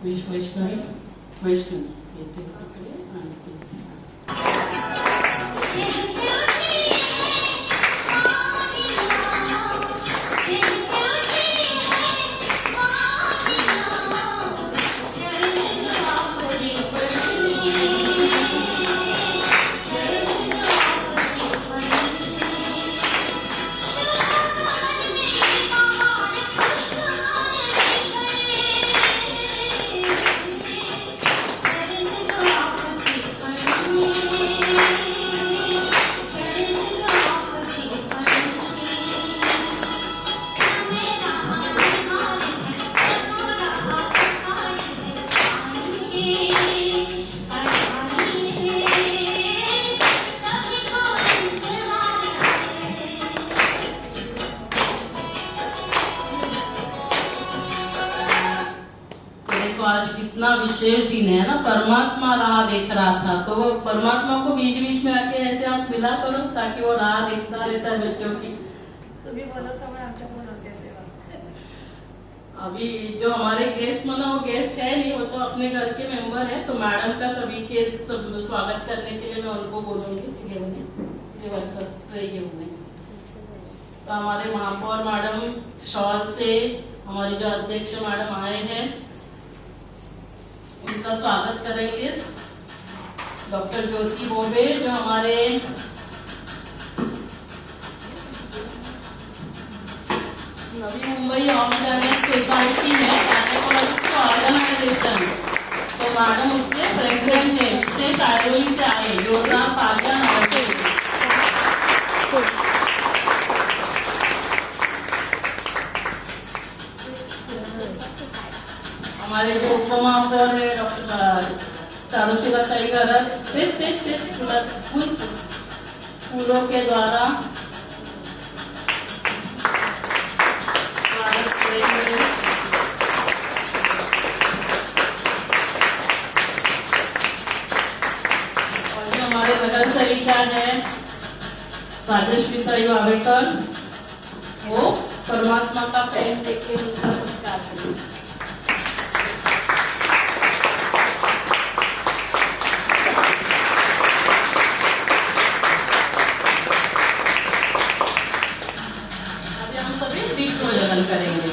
वैष्णवी आज कितना विशेष दिन है ना। परमात्मा राह देख रहा था, तो वो परमात्मा को बीच बीच में आके ऐसे आप मिला करो ताकि वो राह देखता रहता है बच्चों की। तो भी बोलो तो मैं आपको बोलते अभी जो हमारे गेस्ट वो गेस्ट है नहीं, वो तो अपने घर के मेंबर है। तो मैडम का सभी के स्वागत करने के लिए मैं उनको बोलूंगी। तो हमारे महापौर मैडम शॉल से हमारी जो अध्यक्ष मैडम आए हैं उनका स्वागत करेंगे। डॉक्टर ज्योति बोबे जो हमारे नवी मुंबई ऑर्गेनाइज सोसाइटी है, ऑर्गेनाइजेशन, तो मैडम उसके प्रेसिडेंट है। विशेष आयोजन से आए योजना तालियां नमस्ते। हमारे जो उपमहापौर है डॉक्टर चारुशिला फूलों के द्वारा और जो हमारे नगर सेविका है राजेश्री ताई वावेकर, वो परमात्मा का प्रेम देख के उनका सत्कार करेंगे। करेंगे।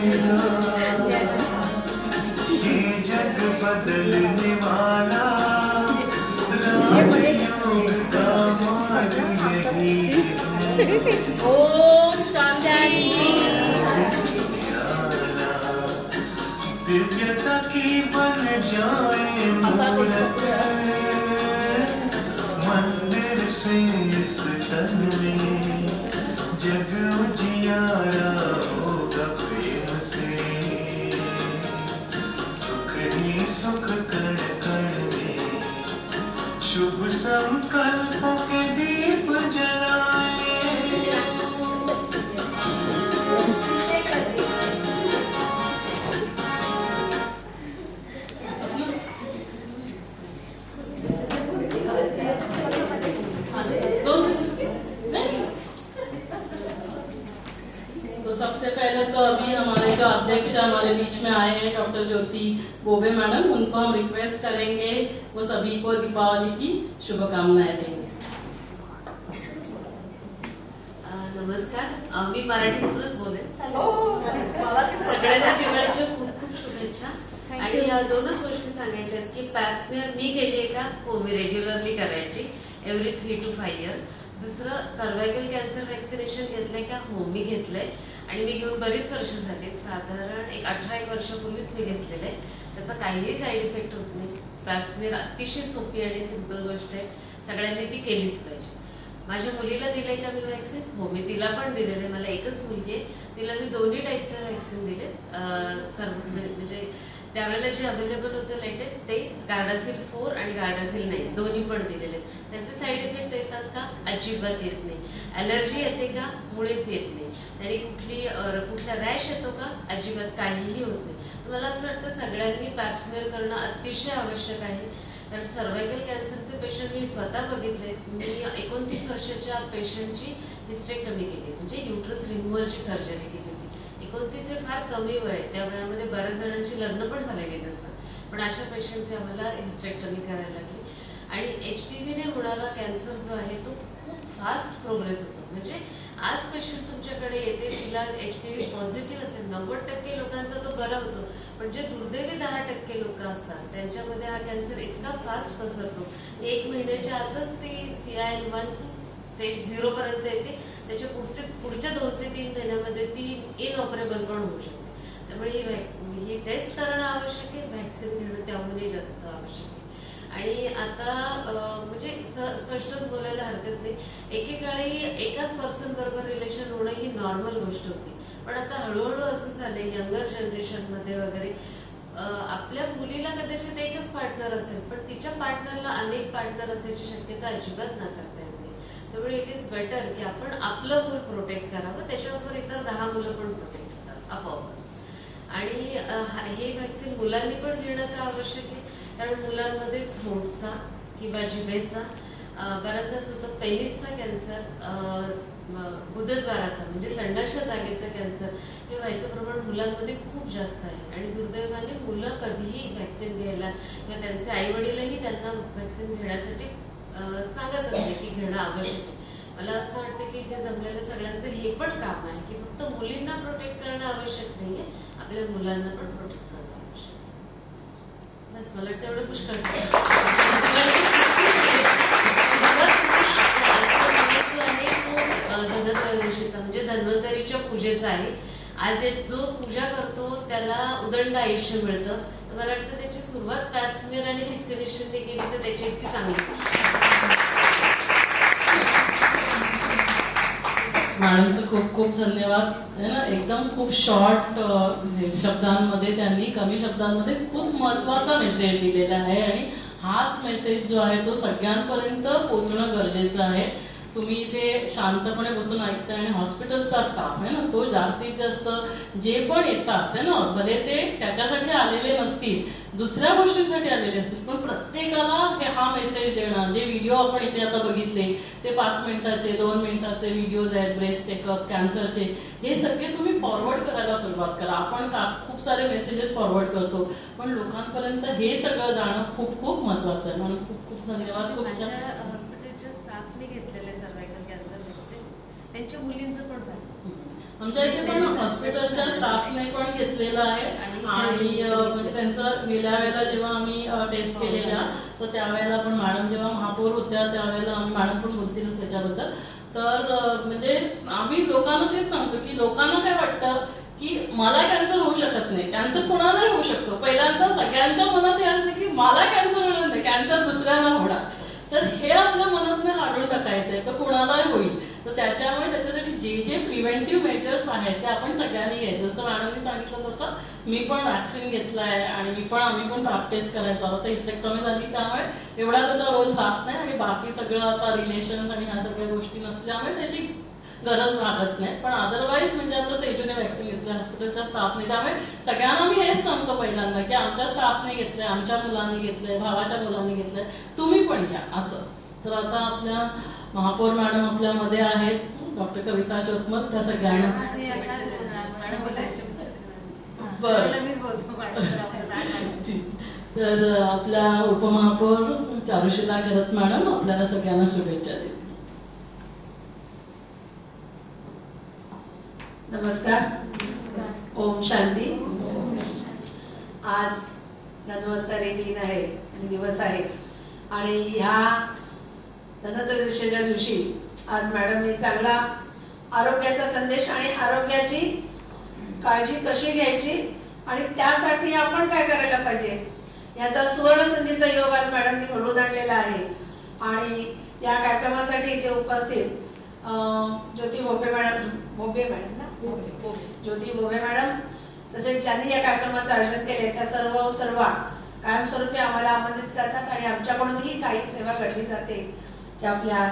ये जग बदलने वाला राजयोग का मार्ग यही है। ओम शांति। दिव्यता की बन जाए मूरत मंदिर से इस तन में, जग उजियारा होगा प्रेम से, सुख ही सुख कण कण में, शुभ संकल्पों के दीप जलाए। तो सबसे पहले तो अभी हमारे जो अध्यक्ष हमारे बीच में आए हैं डॉक्टर ज्योति गोबे मैडम, उनको हम रिक्वेस्ट करेंगे वो सभी को दीपावली की शुभकामनाएं देंगे। नमस्कार, मी मराठीतूनच बोलेन. सगळ्यांना दिवाळीच्या खूप खूप शुभेच्छा. आणि दोनच गोष्टी सांगायच्या आहेत की पॅप्समियर मी केली आहे का? हो, मी रेग्युलरली करायची एव्हरी 3 to 5 years. दुसरं, सर्वायकल कॅन्सर वॅक्सिनेशन घेतलंय का? हो, मी घेतलंय आणि मी घेऊन बरीच वर्ष झाली. साधारण 18-1 वर्षापूर्वीच मी घेतलेलं आहे. त्याचा काहीही साईड इफेक्ट होत नाही. पॅप्समियर अतिशय सोपी आणि सिंपल गोष्ट आहे, सगळ्यांनी ती केलीच पाहिजे. माझ्या मुलीला दिलंय का मी व्हॅक्सिन? हो, मी तिला पण दिलेलं आहे. मला एकच मुलगी आहे, तिला मी दोन्ही टाईपचं व्हॅक्सिन दिले. म्हणजे त्यावेळेला जे अवेलेबल होतं लेटेस्ट ते गार्डासिल 4 आणि गार्डासिल 9 दोन्ही पण दिलेले. त्यांचे साईड इफेक्ट येतात का? अजिबात येत नाही. अलर्जी येते का? मुळेच येत नाही. त्याने कुठला रॅश येतो का? अजिबात काहीही होत नाही. मला असं वाटतं सगळ्यांनी पॅप्समियर करणं अतिशय आवश्यक आहे. कारण सर्वायकल कॅन्सरचे पेशंट मी स्वतः बघितले. मी 29 वर्षाच्या पेशंटची हिस्टेक्टमी केली, म्हणजे युट्रस रिमूव्हलची सर्जरी केली होती. 29 हे फार कमी वय आहे, त्या वयामध्ये बऱ्याच जणांची लग्न पण झालेली नसतात, पण अशा पेशंटची आम्हाला हिस्टेक्टमी करायला लागली. आणि HPV ने होणारा कॅन्सर जो आहे तो खूप फास्ट प्रोग्रेस होतो. म्हणजे आज पेशंट तुमच्याकडे येते, तिला HPV पॉझिटिव्ह असेल, 90% लोकांचा तो बरा होतो, पण जे दुर्दैवी 10% लोक असतात त्यांच्यामध्ये हा कॅन्सर इतका फास्ट पसरतो. 1 महिन्याच्या आतच ती CIN1 स्टेज 0 पर्यंत येते. त्याच्या पुढच्या 2 ते 3 महिन्यामध्ये ती इनऑपरेबल पण होऊ शकते. त्यामुळे ही टेस्ट करणं आवश्यक आहे, व्हॅक्सिन घेणं त्याहूनही जास्त आवश्यक आहे. आणि आता म्हणजे स्पष्टच बोलायला हरकत नाही, एकेकाळी एकाच पर्सन बरोबर रिलेशन होणं ही नॉर्मल गोष्ट होती, पण आता हळूहळू असं झालंय यंगर जनरेशन मध्ये वगैरे आपल्या मुलीला कदाचित एकच पार्टनर असेल, पण तिच्या पार्टनरला अनेक पार्टनर असण्याची शक्यता अजिबात नाकारता येत नाही. त्यामुळे इट इज बेटर की आपण आपलं मूल प्रोटेक्ट करावं, त्याच्याबरोबर इतर 10 मुलं पण प्रोटेक्ट होतात आपोआप. आणि हे व्हॅक्सिन मुलांनी पण घेणं का आवश्यक आहे? कारण मुलांमध्ये थ्रोटचा किंवा जिभेचा बऱ्याचदा होतं, पेनिसचा कॅन्सर, गुदद्वाराचा म्हणजे संडासच्या जागेचा कॅन्सर हे व्हायचं प्रमाण मुलांमध्ये खूप जास्त आहे. आणि दुर्दैवाने मुलं कधीही व्हॅक्सिन घ्यायला किंवा त्यांचे आई वडीलही त्यांना व्हॅक्सिन घेण्यासाठी सांगत असते की घेणं आवश्यक आहे. मला असं वाटतं की इथे जमलेल्या सगळ्यांचं हे पण काम आहे की फक्त मुलींना प्रोटेक्ट करणं आवश्यक नाहीये, आपल्या मुलांना पण प्रोटेक्ट करणं आवश्यक आहे. बस मला तेवढं पुष्कळ धनत्रयोदशीचा म्हणजे धन्वंतरीच्या पूजेचा आहे. आज जो पूजा करतो त्याला उदंड आयुष्य मिळतं. मला वाटतं त्याची सुरुवात पॅप्समियर आणि व्हॅक्सिनेशन केली तर त्याची इतकी चांगली. मॅडमचं खूप खूप धन्यवाद है ना. एकदम खूप शॉर्ट शब्दांमध्ये त्यांनी कमी शब्दांमध्ये खूप महत्वाचा मेसेज दिलेला आहे आणि हाच मेसेज जो आहे तो सगळ्यांपर्यंत पोहोचणं गरजेचं आहे. तुम्ही इथे शांतपणे बसून ऐकताय आणि हॉस्पिटलचा स्टाफ आहे ना तो जास्तीत जास्त जे पण येतात है ना, भले ते त्याच्यासाठी आलेले नसतील, दुसऱ्या गोष्टींसाठी आलेले असतील, पण प्रत्येकाला हा मेसेज देणं. जे व्हिडिओ आपण इथे आता बघितले ते 5 मिनिटाचे 2 मिनिटाचे व्हिडिओज आहेत, ब्रेस्ट चेकअप, कॅन्सरचे, हे सगळे तुम्ही फॉरवर्ड करायला सुरुवात करा. आपण खूप सारे मेसेजेस फॉरवर्ड करतो, पण लोकांपर्यंत हे सगळं जाणं खूप खूप महत्वाचं आहे. म्हणून खूप खूप धन्यवाद. हॉस्पिटलच्या स्टाफने घेतलेले सर्वायकल कॅन्सर व्हॅक्सिन त्यांच्या मुलींचं पण झालं. आमच्या इथे पण हॉस्पिटलच्या स्टाफने पण घेतलेलं आहे आणि म्हणजे त्यांचं गेल्या वेळेला जेव्हा आम्ही टेस्ट केलेल्या तर त्यावेळेला पण मॅडम जेव्हा महापौर होत्या त्यावेळेला आम्ही मॅडम पण बोलतीलच त्याच्याबद्दल. तर म्हणजे आम्ही लोकांना तेच सांगतो की लोकांना काय वाटतं की मला कॅन्सर होऊ शकत नाही, कॅन्सर कोणालाही होऊ शकतो. पहिल्यांदा सगळ्यांच्या मनात हे असते की मला कॅन्सर होणार नाही, कॅन्सर दुसऱ्यांना होणार. तर हे आपल्या मनातनं काढून टाकायचंय तर कोणालाही होईल. तर त्याच्यामुळे त्याच्यासाठी जे जे प्रिव्हेंटिव्ह मेजर्स आहेत ते आपण सगळ्यांनी घ्यायचं. जसं मॅडमनी सांगितलं तसं मी पण वॅक्सिन घेतलाय आणि आम्ही पण पॅप टेस्ट करायचो. आता हिस्टेक्टॉमी झाली त्यामुळे एवढा त्याचा रोल राहत नाही आणि बाकी सगळं आता रिलेशन्स आणि ह्या सगळ्या गोष्टी नसल्यामुळे त्याची गरज भागत नाही. पण अदरवाईज म्हणजे आता सेजूने वॅक्सिन घेतलं हॉस्पिटलच्या स्टाफने, त्यामुळे सगळ्यांना मी हेच सांगतो पहिल्यांदा की आमच्या स्टाफने घेतलंय, आमच्या मुलांनी घेतलंय, भावाच्या मुलांनी घेतलंय, तुम्ही पण घ्या असं. तर आता आपल्या महापौर मॅडम आपल्यामध्ये आहेत, डॉक्टर कविता चोतमल, त्या सगळ्यांना तर आपल्या उपमहापौर चारुशीला करत मॅडम आपल्याला सगळ्यांना शुभेच्छा देतील. नमस्कार. ओम शांती. आज धन्वंतरी दिन आहे आणि दिवस आहे आणि ह्या धनत्रयोदशीच्या दिवशी आज मॅडमनी चांगला आरोग्याचा संदेश आणि आरोग्याची काळजी कशी घ्यायची आणि त्यासाठी आपण काय करायला पाहिजे याचा सुवर्ण संधीचा योग आज मॅडमनी घडवून आणलेला आहे. आणि या कार्यक्रमासाठी इथे उपस्थित ज्योती भोपे मॅडम ज्योती भोपे मॅडम तसेच ज्यांनी या कार्यक्रमाचं आयोजन केले त्या सर्व कायमस्वरूपी आम्हाला आमंत्रित करतात आणि आमच्याकडूनही काही सेवा घडली जाते. त्या आपल्या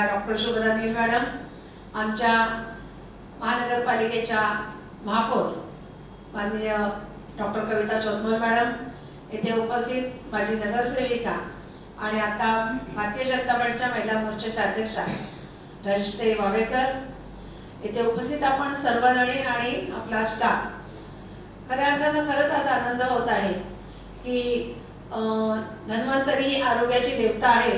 डॉक्टर शोभा नील मॅडम, आमच्या महानगरपालिकेच्या महापौर माननीय डॉक्टर कविता चोतमल मॅडम, येथे उपस्थित माझी नगरसेविका आणि आता भारतीय जनता पार्टीच्या महिला मोर्चाच्या अध्यक्षा राजेश्री वावेकर, येथे उपस्थित आपण सर्वजणी आणि आपला स्टाफ. खऱ्या अर्थानं खरंच आज आनंद होत आहे की धन्वंतरी आरोग्याची देवता आहे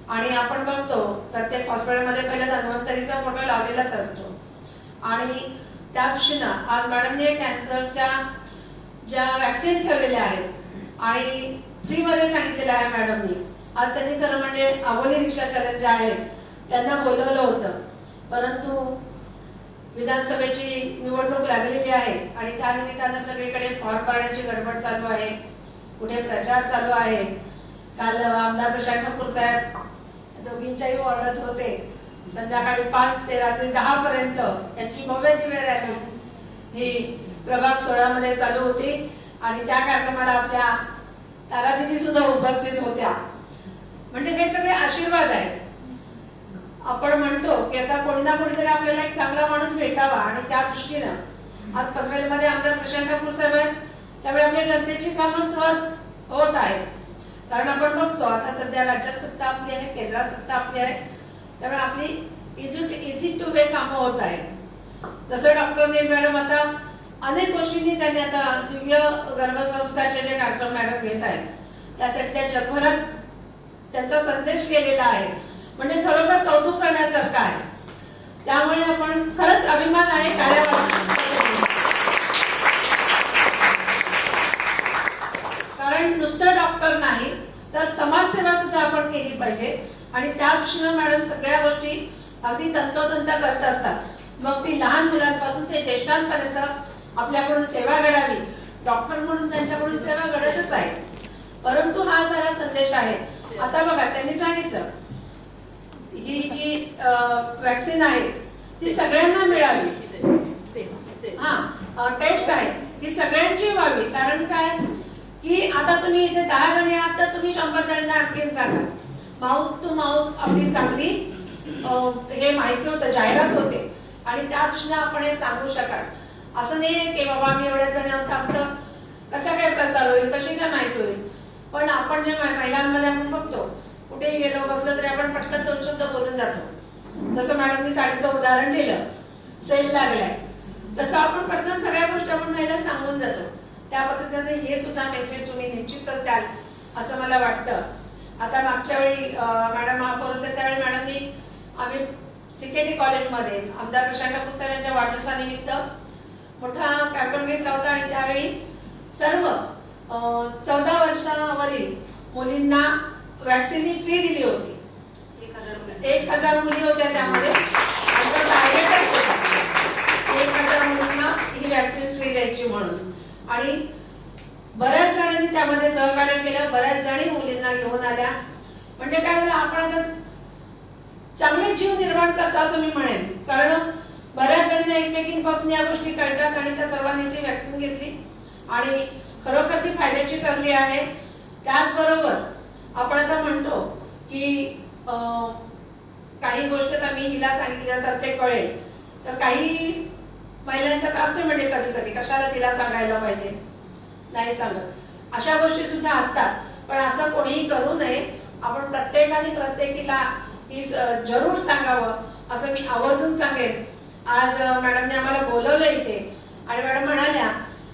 आणि आपण बघतो प्रत्येक हॉस्पिटलमध्ये पहिला धन्वंतरीचा फोटो लावलेलाच असतो आणि त्या दृष्टीनं आज मॅडमने कॅन्सरच्या ज्या वॅक्सिन ठेवलेल्या आहेत आणि फ्री मध्ये सांगितलेलं आहे मॅडमनी. आज त्यांनी खरं म्हणजे अबोली रिक्षा चालक जे आहेत त्यांना बोलवलं होतं, परंतु विधानसभेची निवडणूक लागलेली आहे आणि त्या निमित्तानं सगळीकडे फॉर्म भरण्याची गडबड चालू आहे, कुठे प्रचार चालू आहे. काल आमदार प्रशांत ठाकूर साहेब दोघींच्याही ऑर्डर होते, संध्याकाळी 5 ते रात्री 10 पर्यंत यांची भव्य दिव्य रॅली ही प्रभाग 16 मध्ये चालू होती आणि त्या कार्यक्रमाला आपल्या तारादिदी सुद्धा उपस्थित होत्या. म्हणजे हे सगळे आशीर्वाद आहेत. आपण म्हणतो की आता कोणी ना कोणीतरी आपल्याला एक चांगला माणूस भेटावा आणि त्या दृष्टीनं आज पनवेलमध्ये आमदार प्रशांत ठाकूर साहेब आहेत, त्यामुळे आपल्या जनतेची कामं सहज होत आहेत. कारण आपण बघतो आता सध्या राज्यात सत्ता आपली आहे, केंद्रात सत्ता आपली आहे, त्यामुळे आपली इझी टू वे कामं होत आहेत. जसं डॉक्टर नील मॅडम आता अनेक गोष्टींनी त्यांनी आता दिव्य गर्भसंस्कारचे जे कार्यक्रम मॅडम घेत आहेत त्यासाठी त्या जगभरात त्यांचा संदेश गेलेला आहे. म्हणजे खरोखर कौतुक करण्यासारखं आहे. त्यामुळे आपण खरंच अभिमान आहे कारण नुसतं डॉक्टर नाही तर समाजसेवा सुद्धा आपण केली पाहिजे आणि त्या दृष्टीनं मॅडम सगळ्या गोष्टी अगदी तंतोतंत करत असतात. मग ती लहान मुलांपासून ते ज्येष्ठांपर्यंत आपल्याकडून सेवा घडावी, डॉक्टर म्हणून त्यांच्याकडून सेवा घडतच आहे. परंतु हा सारा संदेश आहे. आता बघा त्यांनी सांगितलं ही जी वॅक्सिन आहे ती सगळ्यांना मिळावी, टेस्ट आहे ही सगळ्यांची व्हावी. कारण काय की आता तुम्ही इथे 10 जणी आहात तर तुम्ही 100 जणांना आणखीन सांगा. माउथ टू माउथ आपली चांगली हे माहिती होतं, जाहिरात होते आणि त्या दृष्टीने आपण हे सांगू शकाल. असं नाही की बाबा आम्ही एवढ्या जणी आहोत आमचं कसा काय प्रसार होईल, कशी काय माहिती होईल. पण आपण जे महिलांमध्ये आपण बघतो कुठेही गेलो बसलो तरी आपण पटकन 2 शब्द बोलून जातो. जसं मॅडमनी साडीचं उदाहरण दिलं, सेल लागलाय, तसं आपण पटकन सगळ्या गोष्टी आपण महिला सांगून जातो. त्या पद्धतीने हे सुद्धा मेसेज तुम्ही निश्चितच द्याल असं मला वाटतं. आता मागच्या वेळी मॅडम महापौर होते त्यावेळी मॅडमनी आम्ही CKT कॉलेजमध्ये आमदार प्रशांत ठाकूर साहेब यांच्या वाढदिवसानिमित्त मोठा कार्यक्रम घेतला होता आणि त्यावेळी सर्व 14 वर्षावरील मुलींना वॅक्सिन फ्री दिली होती. 1000 मुली होत्या त्यामध्ये. आमचा टार्गेटच होता 1000 मुलींना ही वॅक्सिन फ्री द्यायची म्हणून. आणि बऱ्याच जणांनी त्यामध्ये सहकार्य केलं. बऱ्याच जणी मुलींना घेऊन आल्या. म्हणजे काय झालं, आपण आता चांगले जीव निर्माण करतो असं मी म्हणेन. कारण बऱ्याच जणांना एकमेकींपासून या गोष्टी कळतात आणि त्या सर्वांनी ती वॅक्सिन घेतली आणि खरोखर ती फायद्याची ठरली आहे. त्याचबरोबर आपण आता म्हणतो की काही गोष्ट तर मी हिला सांगितलं तर ते कळेल, तर काही महिलांच्यात असते म्हणजे कधी कधी कशाला तिला सांगायला पाहिजे, नाही सांगत, अशा गोष्टी सुद्धा असतात. पण असं कोणीही करू नये. आपण प्रत्येकाने प्रत्येकीला ही जरूर सांगावं असं मी आवर्जून सांगेन. आज मॅडमने आम्हाला बोलवलं इथे आणि मॅडम म्हणाल्या,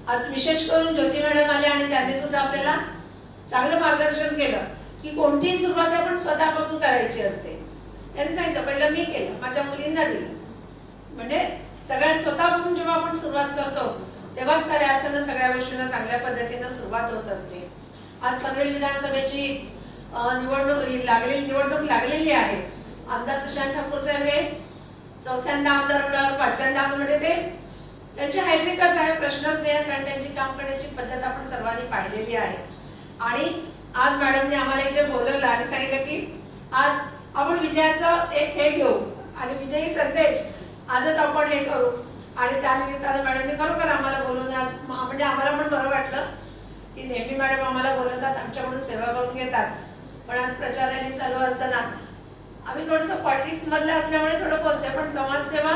आज विशेष करून ज्योती मॅडम आल्या आणि त्यांनी सुद्धा आपल्याला चांगलं मार्गदर्शन केलं की कोणतीही सुरुवात आपण स्वतःपासून करायची असते. त्यांनी सांगितलं, पहिलं मी केलं, माझ्या मुलींना दिलं. म्हणजे सगळ्यात स्वतःपासून जेव्हा आपण सुरुवात करतो तेव्हाच खऱ्या अर्थानं सगळ्या गोष्टींना चांगल्या पद्धतीनं सुरुवात होत असते. आज पनवेल विधानसभेची निवडणूक लागलेली आहे. आमदार प्रशांत ठाकूर साहेब हे 4थ्यांदा आमदार होणार, 5व्यांदा म्हणजे ते त्यांची हायट्रिकच आहे, प्रश्नच नाही. कारण त्यांची काम करण्याची पद्धत आपण सर्वांनी पाहिलेली आहे. आणि आज मॅडमने आम्हाला इथे बोलवलं आणि सांगितलं की आज आपण विजयाचं एक हे घेऊ आणि विजयी संदेश आजच आपण हे करू. आणि त्यानिमित्तानं मॅडमने खरोखर आम्हाला बोलवून आज म्हणजे आम्हाला पण बरं वाटलं की नेहमी मॅडम आम्हाला बोलवतात, आमच्याकडून सेवा करून घेतात. पण आज प्रचार रॅली चालू असताना आम्ही थोडंसं पॉलिटिक्स मधलं असल्यामुळे थोडं बोलतोय, पण समाजसेवा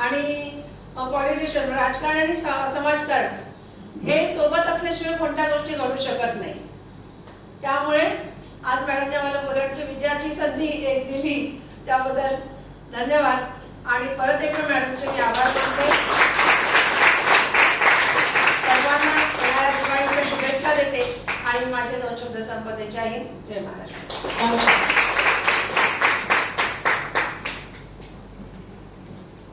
आणि पॉलिटिशियन, राजकारण आणि समाजकारण हे सोबत असल्याशिवाय कोणत्या गोष्टी घडू शकत नाही. त्यामुळे आज मॅडमने आम्हाला बोलवलं, विजयाची संधी एक दिली त्याबद्दल धन्यवाद. आणि परत एकदा मॅडमचे मी आभार मानते. सर्वांना येणाऱ्या दिवाळीच्या शुभेच्छा देते आणि माझे 2 शब्द संपते. जय हिंद, जय महाराष्ट्र.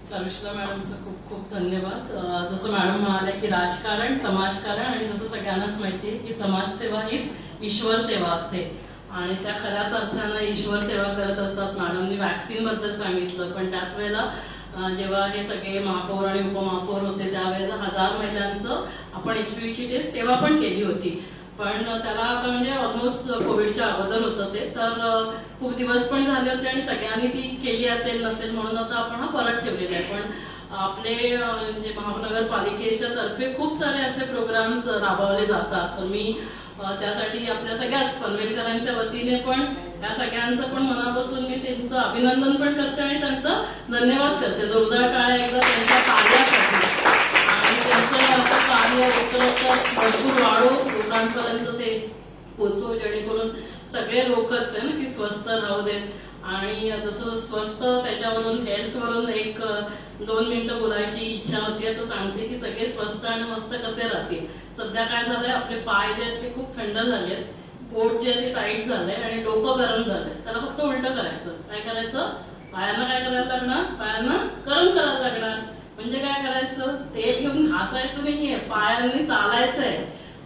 चारुशिला मॅडमचं खूप खूप धन्यवाद. जसं मॅडम म्हणाल्या की राजकारण, समाजकारण आणि जसं सगळ्यांनाच माहिती आहे की समाजसेवा हीच ईश्वर सेवा असते आणि त्या खऱ्याच अर्थानं ईश्वर सेवा करत असतात. मॅडमनी वॅक्सिन बद्दल सांगितलं, पण त्याच वेळेला जेव्हा हे सगळे महापौर आणि उपमहापौर होते त्यावेळेला 1000 महिलांचं आपण HPV टेस्ट तेव्हा पण केली होती. पण त्याला आता म्हणजे ऑलमोस्ट कोविडच्या अगोदर होतं ते, तर खूप दिवस पण झाले होते आणि सगळ्यांनी ती केली असेल नसेल म्हणून आता आपण हा परत ठेवलेला आहे. पण आपले जे महानगरपालिकेच्या तर्फे खूप सारे असे प्रोग्राम्स राबवले जातात. तर मी त्यासाठी आपल्या सगळ्याच पनवेलकरांच्या वतीने पण त्या सगळ्यांचं पण मनापासून मी त्यांचं अभिनंदन पण करते आणि त्यांचा धन्यवाद करते. जोरदार टाळ्या एकदा त्यांच्या कार्यासाठी आणि त्यांचं असं कार्य उत्तरोत्तर भरपूर वाढो, लोकांपर्यंत ते पोचो, जेणेकरून सगळे लोकच आहे ना की स्वस्थ राहू देत. आणि जसं स्वस्थ त्याच्यावरून हेल्थवरून एक 2 मिनिटं बोलायची इच्छा होती. आता सांगते की सगळे स्वस्थ आणि मस्त कसे राहतील. सध्या काय झालंय, आपले पाय जे आहेत ते खूप थंड झाले, पोट जे आहे ते टाईट झालंय आणि डोकं गरम झालंय. त्याला फक्त उलट करायचं. काय करायचं, पायांना काय करायला लागणार, पायांना गरम करायला लागणार. म्हणजे काय करायचं, तेल घेऊन घासायचं नाहीये, पायांनी चालायचंय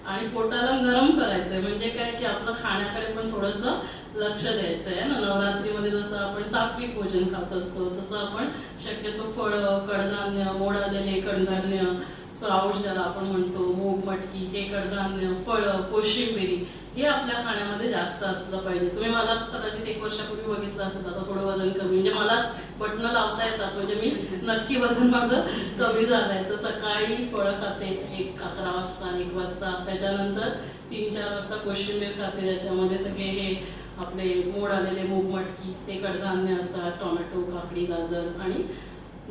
आणि पोटाला नरम करायचंय. म्हणजे काय की आपलं खाण्याकडे पण थोडंसं लक्ष द्यायचंय ना. नवरात्रीमध्ये जसं आपण सात्विक भोजन खात असतो तसं आपण शक्यतो फळं, कडधान्य, मोड आलेले कडधान्य, स्प्राउट्स ज्याला आपण म्हणतो, मूग, मटकी, हे कडधान्य, फळं, कोशिंबिरी हे आपल्या खाण्यामध्ये जास्त असलं पाहिजे. तुम्ही मला कदाचित 1 वर्षापूर्वी बघितलं असेल, आता थोडं वजन कमी, म्हणजे मलाच बटणं लावता येतात, म्हणजे मी नक्की वजन माझं कमी झालंय. तर सकाळी फळं खाते 11 वाजता 1 वाजता, त्याच्यानंतर 3-4 वाजता कोशिंबीर खाते, ज्याच्यामध्ये सगळे हे आपले मोड आलेले मूग, मटकी, ते कडधान्य असतात, टोमॅटो, काकडी, गाजर. आणि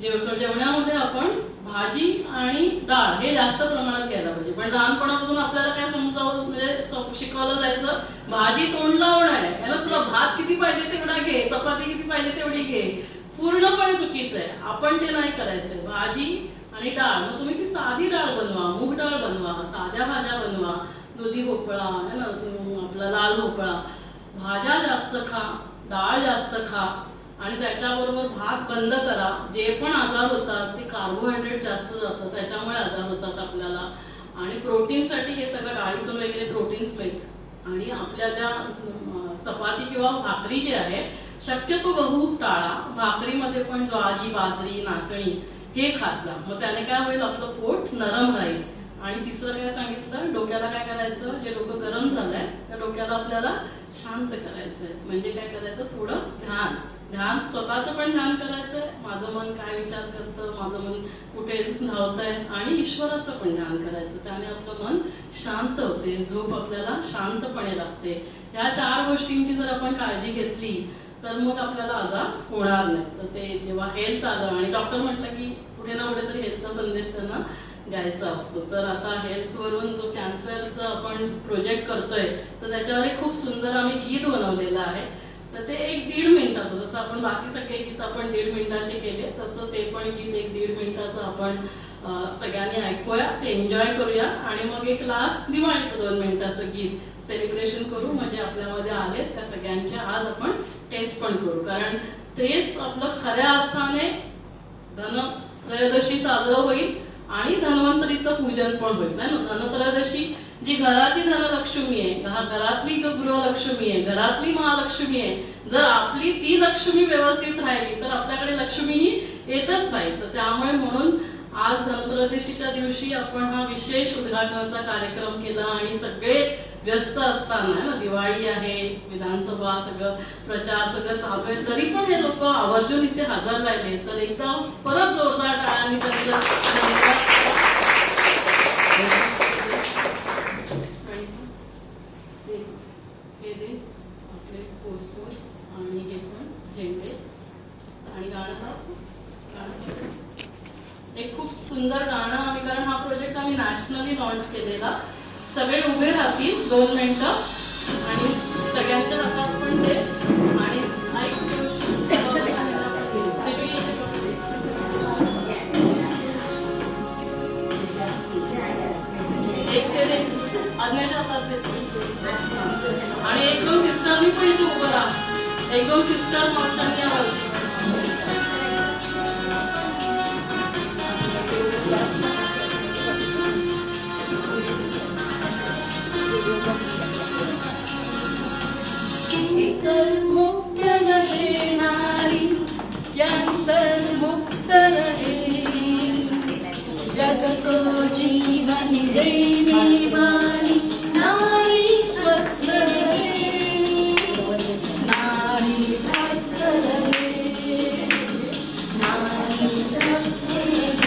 जेवणामध्ये आपण भाजी आणि डाळ हे जास्त प्रमाणात घ्यायला पाहिजे. पण लहानपणापासून आपल्याला काय समजावं म्हणजे शिकवलं जायचं, भाजी तोंड लावणं आहे ना, तुला भात किती पाहिजे तेवढा घे, चपाती किती पाहिजे तेवढी घे. पूर्णपणे चुकीचं आहे. आपण ते नाही करायचंय. भाजी आणि डाळ, मग तुम्ही ती साधी डाळ बनवा, मूग डाळ बनवा, साध्या भाज्या बनवा, दुधी भोपळा आहे ना, आपला लाल भोपळा. भाज्या जास्त खा, डाळ जास्त खा, आणि त्याच्याबरोबर भात बंद करा. जे पण आजार होतात ते कार्बोहायड्रेट जास्त जातं, त्याच्यामुळे आजार होतात आपल्याला. आणि प्रोटीनसाठी हे सगळं डाळीतून वगैरे प्रोटीन्स मिळतात. आणि आपल्या ज्या चपाती किंवा भाकरी जी आहे, शक्यतो गहू टाळा. भाकरीमध्ये पण ज्वारी, बाजरी, नाचणी हे खात जा. मग त्याने काय होईल, आपलं पोट नरम राहील. आणि तिसरं काय सांगितलं, डोक्याला काय करायचं, जे डोकं गरम झालंय त्या डोक्याला आपल्याला शांत करायचंय. म्हणजे काय करायचं, थोडं ध्यान स्वतःचं पण ध्यान करायचंय. माझं मन काय विचार करतं, माझं मन कुठे धावतंय, आणि ईश्वराचं पण ध्यान करायचं. त्याने आपलं मन शांत होते, झोप आपल्याला शांतपणे लागते. या 4 गोष्टींची जर आपण काळजी घेतली तर मग आपल्याला आजार होणार नाही. तर ते जेव्हा हेल्थ आलं आणि डॉक्टर म्हटलं की कुठे ना कुठे तरी हेल्थचा संदेश त्यांना द्यायचा असतो. तर आता हेल्थवरून जो कॅन्सरचा आपण प्रोजेक्ट करतोय, तर त्याच्यावर एक खूप सुंदर आम्ही गीत बनवलेलं आहे. तर ते 1-1.5 मिनिटाचं, जसं आपण बाकी सगळे गीत आपण 1.5 मिनिटाचे केले, तसं ते पण गीत 1-1.5 मिनिटाचं आपण सगळ्यांनी ऐकूया, ते एन्जॉय करूया. आणि मग एक लास्ट दिवाळीचं 2 मिनिटाचं गीत सेलिब्रेशन करू. म्हणजे आपल्यामध्ये आले त्या सगळ्यांच्या आज आपण टेस्ट पण करू. कारण तेच आपलं खऱ्या अर्थाने धनत्रयोदशी साजरं होईल आणि धन्वंतरीचं पूजन पण होईल. नाही ना, धनत्रयोदशी जी घराची धनलक्ष्मी आहे, घरातली गृहलक्ष्मी आहे, घरातली महालक्ष्मी आहे. जर आपली ती लक्ष्मी व्यवस्थित राहिली तर आपल्याकडे लक्ष्मी ही येतच नाही. तर त्यामुळे म्हणून आज धनत्रयोदशीच्या दिवशी आपण हा विशेष उद्घाटनाचा कार्यक्रम केला. आणि सगळे व्यस्त असताना ना, दिवाळी आहे, विधानसभा सगळं प्रचार सगळं चालू आहे, तरी पण हे लोक आवर्जून इथे हजर राहिले. तर एकदा परत जोरदार टाळ्यांनी आपले पोस्टर्स आणि हे पण झेंडे आणि गाणं एक खूप सुंदर गाणं आम्ही, कारण हा प्रोजेक्ट आम्ही नॅशनली लॉन्च केलेला. सगळे उभे राहतील 2 मिनिटं आणि सगळ्यांच्या हातात पण दे. आणि अज्ञाच्या हातात दे. आणि 1-2 सिस्टरनी पण इथे उभं राहा. 1-2 सिस्टर मोठ्यांनी आवाज. कैंसर मुक्त रहे नारी, कैंसर मुक्त रहे, जग को जीवन देने वाली नारी स्वस्थ रहे, नारी स्वस्थ रहे, नारी स्वस्थ रहे.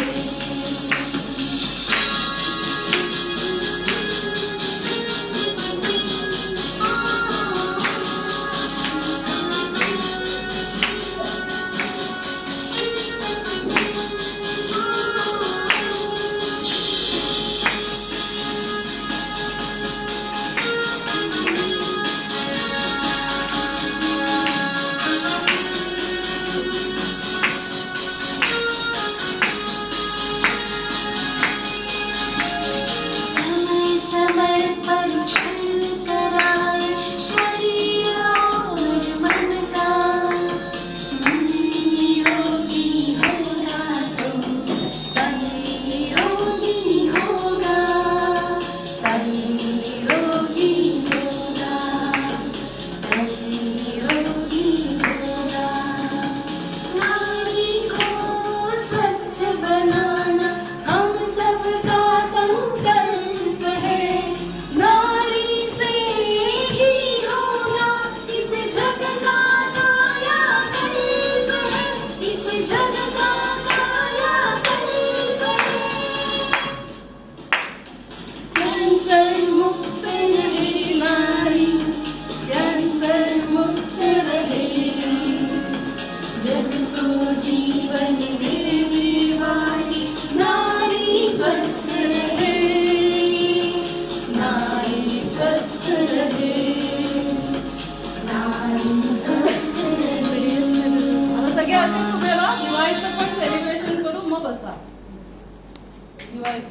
दिवाली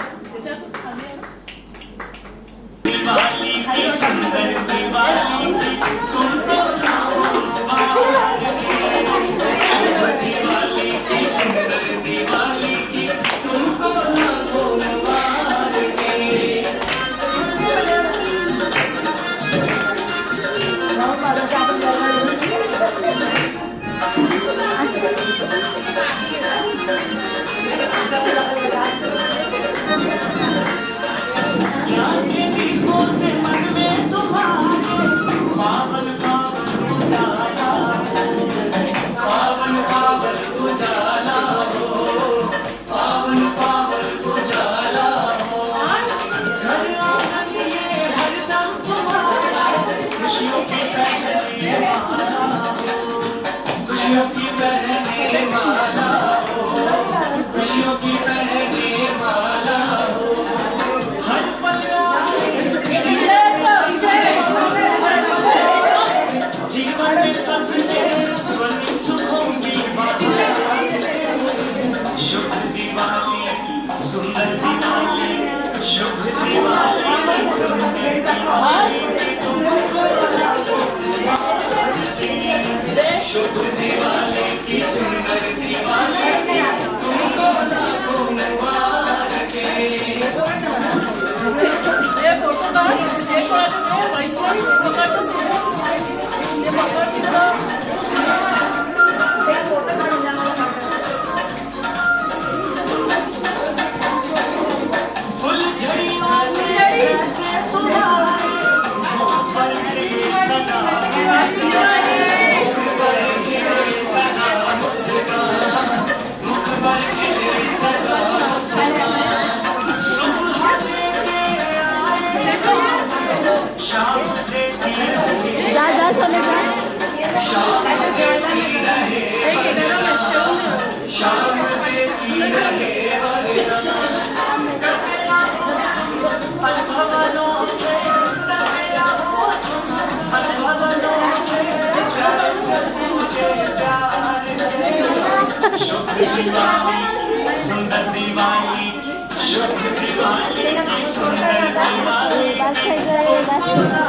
सुंदर दिवाली शुभ दिवाली शुभ दिवाली की सुंदर दिवाली तुमको लाखों मुबारक हे फोटो काढ हे काढ वैष्णवी फोटो काढतो ते पकड तिथं फुलझड़ियों पर जा जा सोने जा शाम देती रहे शाम देती रहे सुंदर दिवाली शुभ दिवाली सुंदर दिवाली बस खाई गए बस दिवाली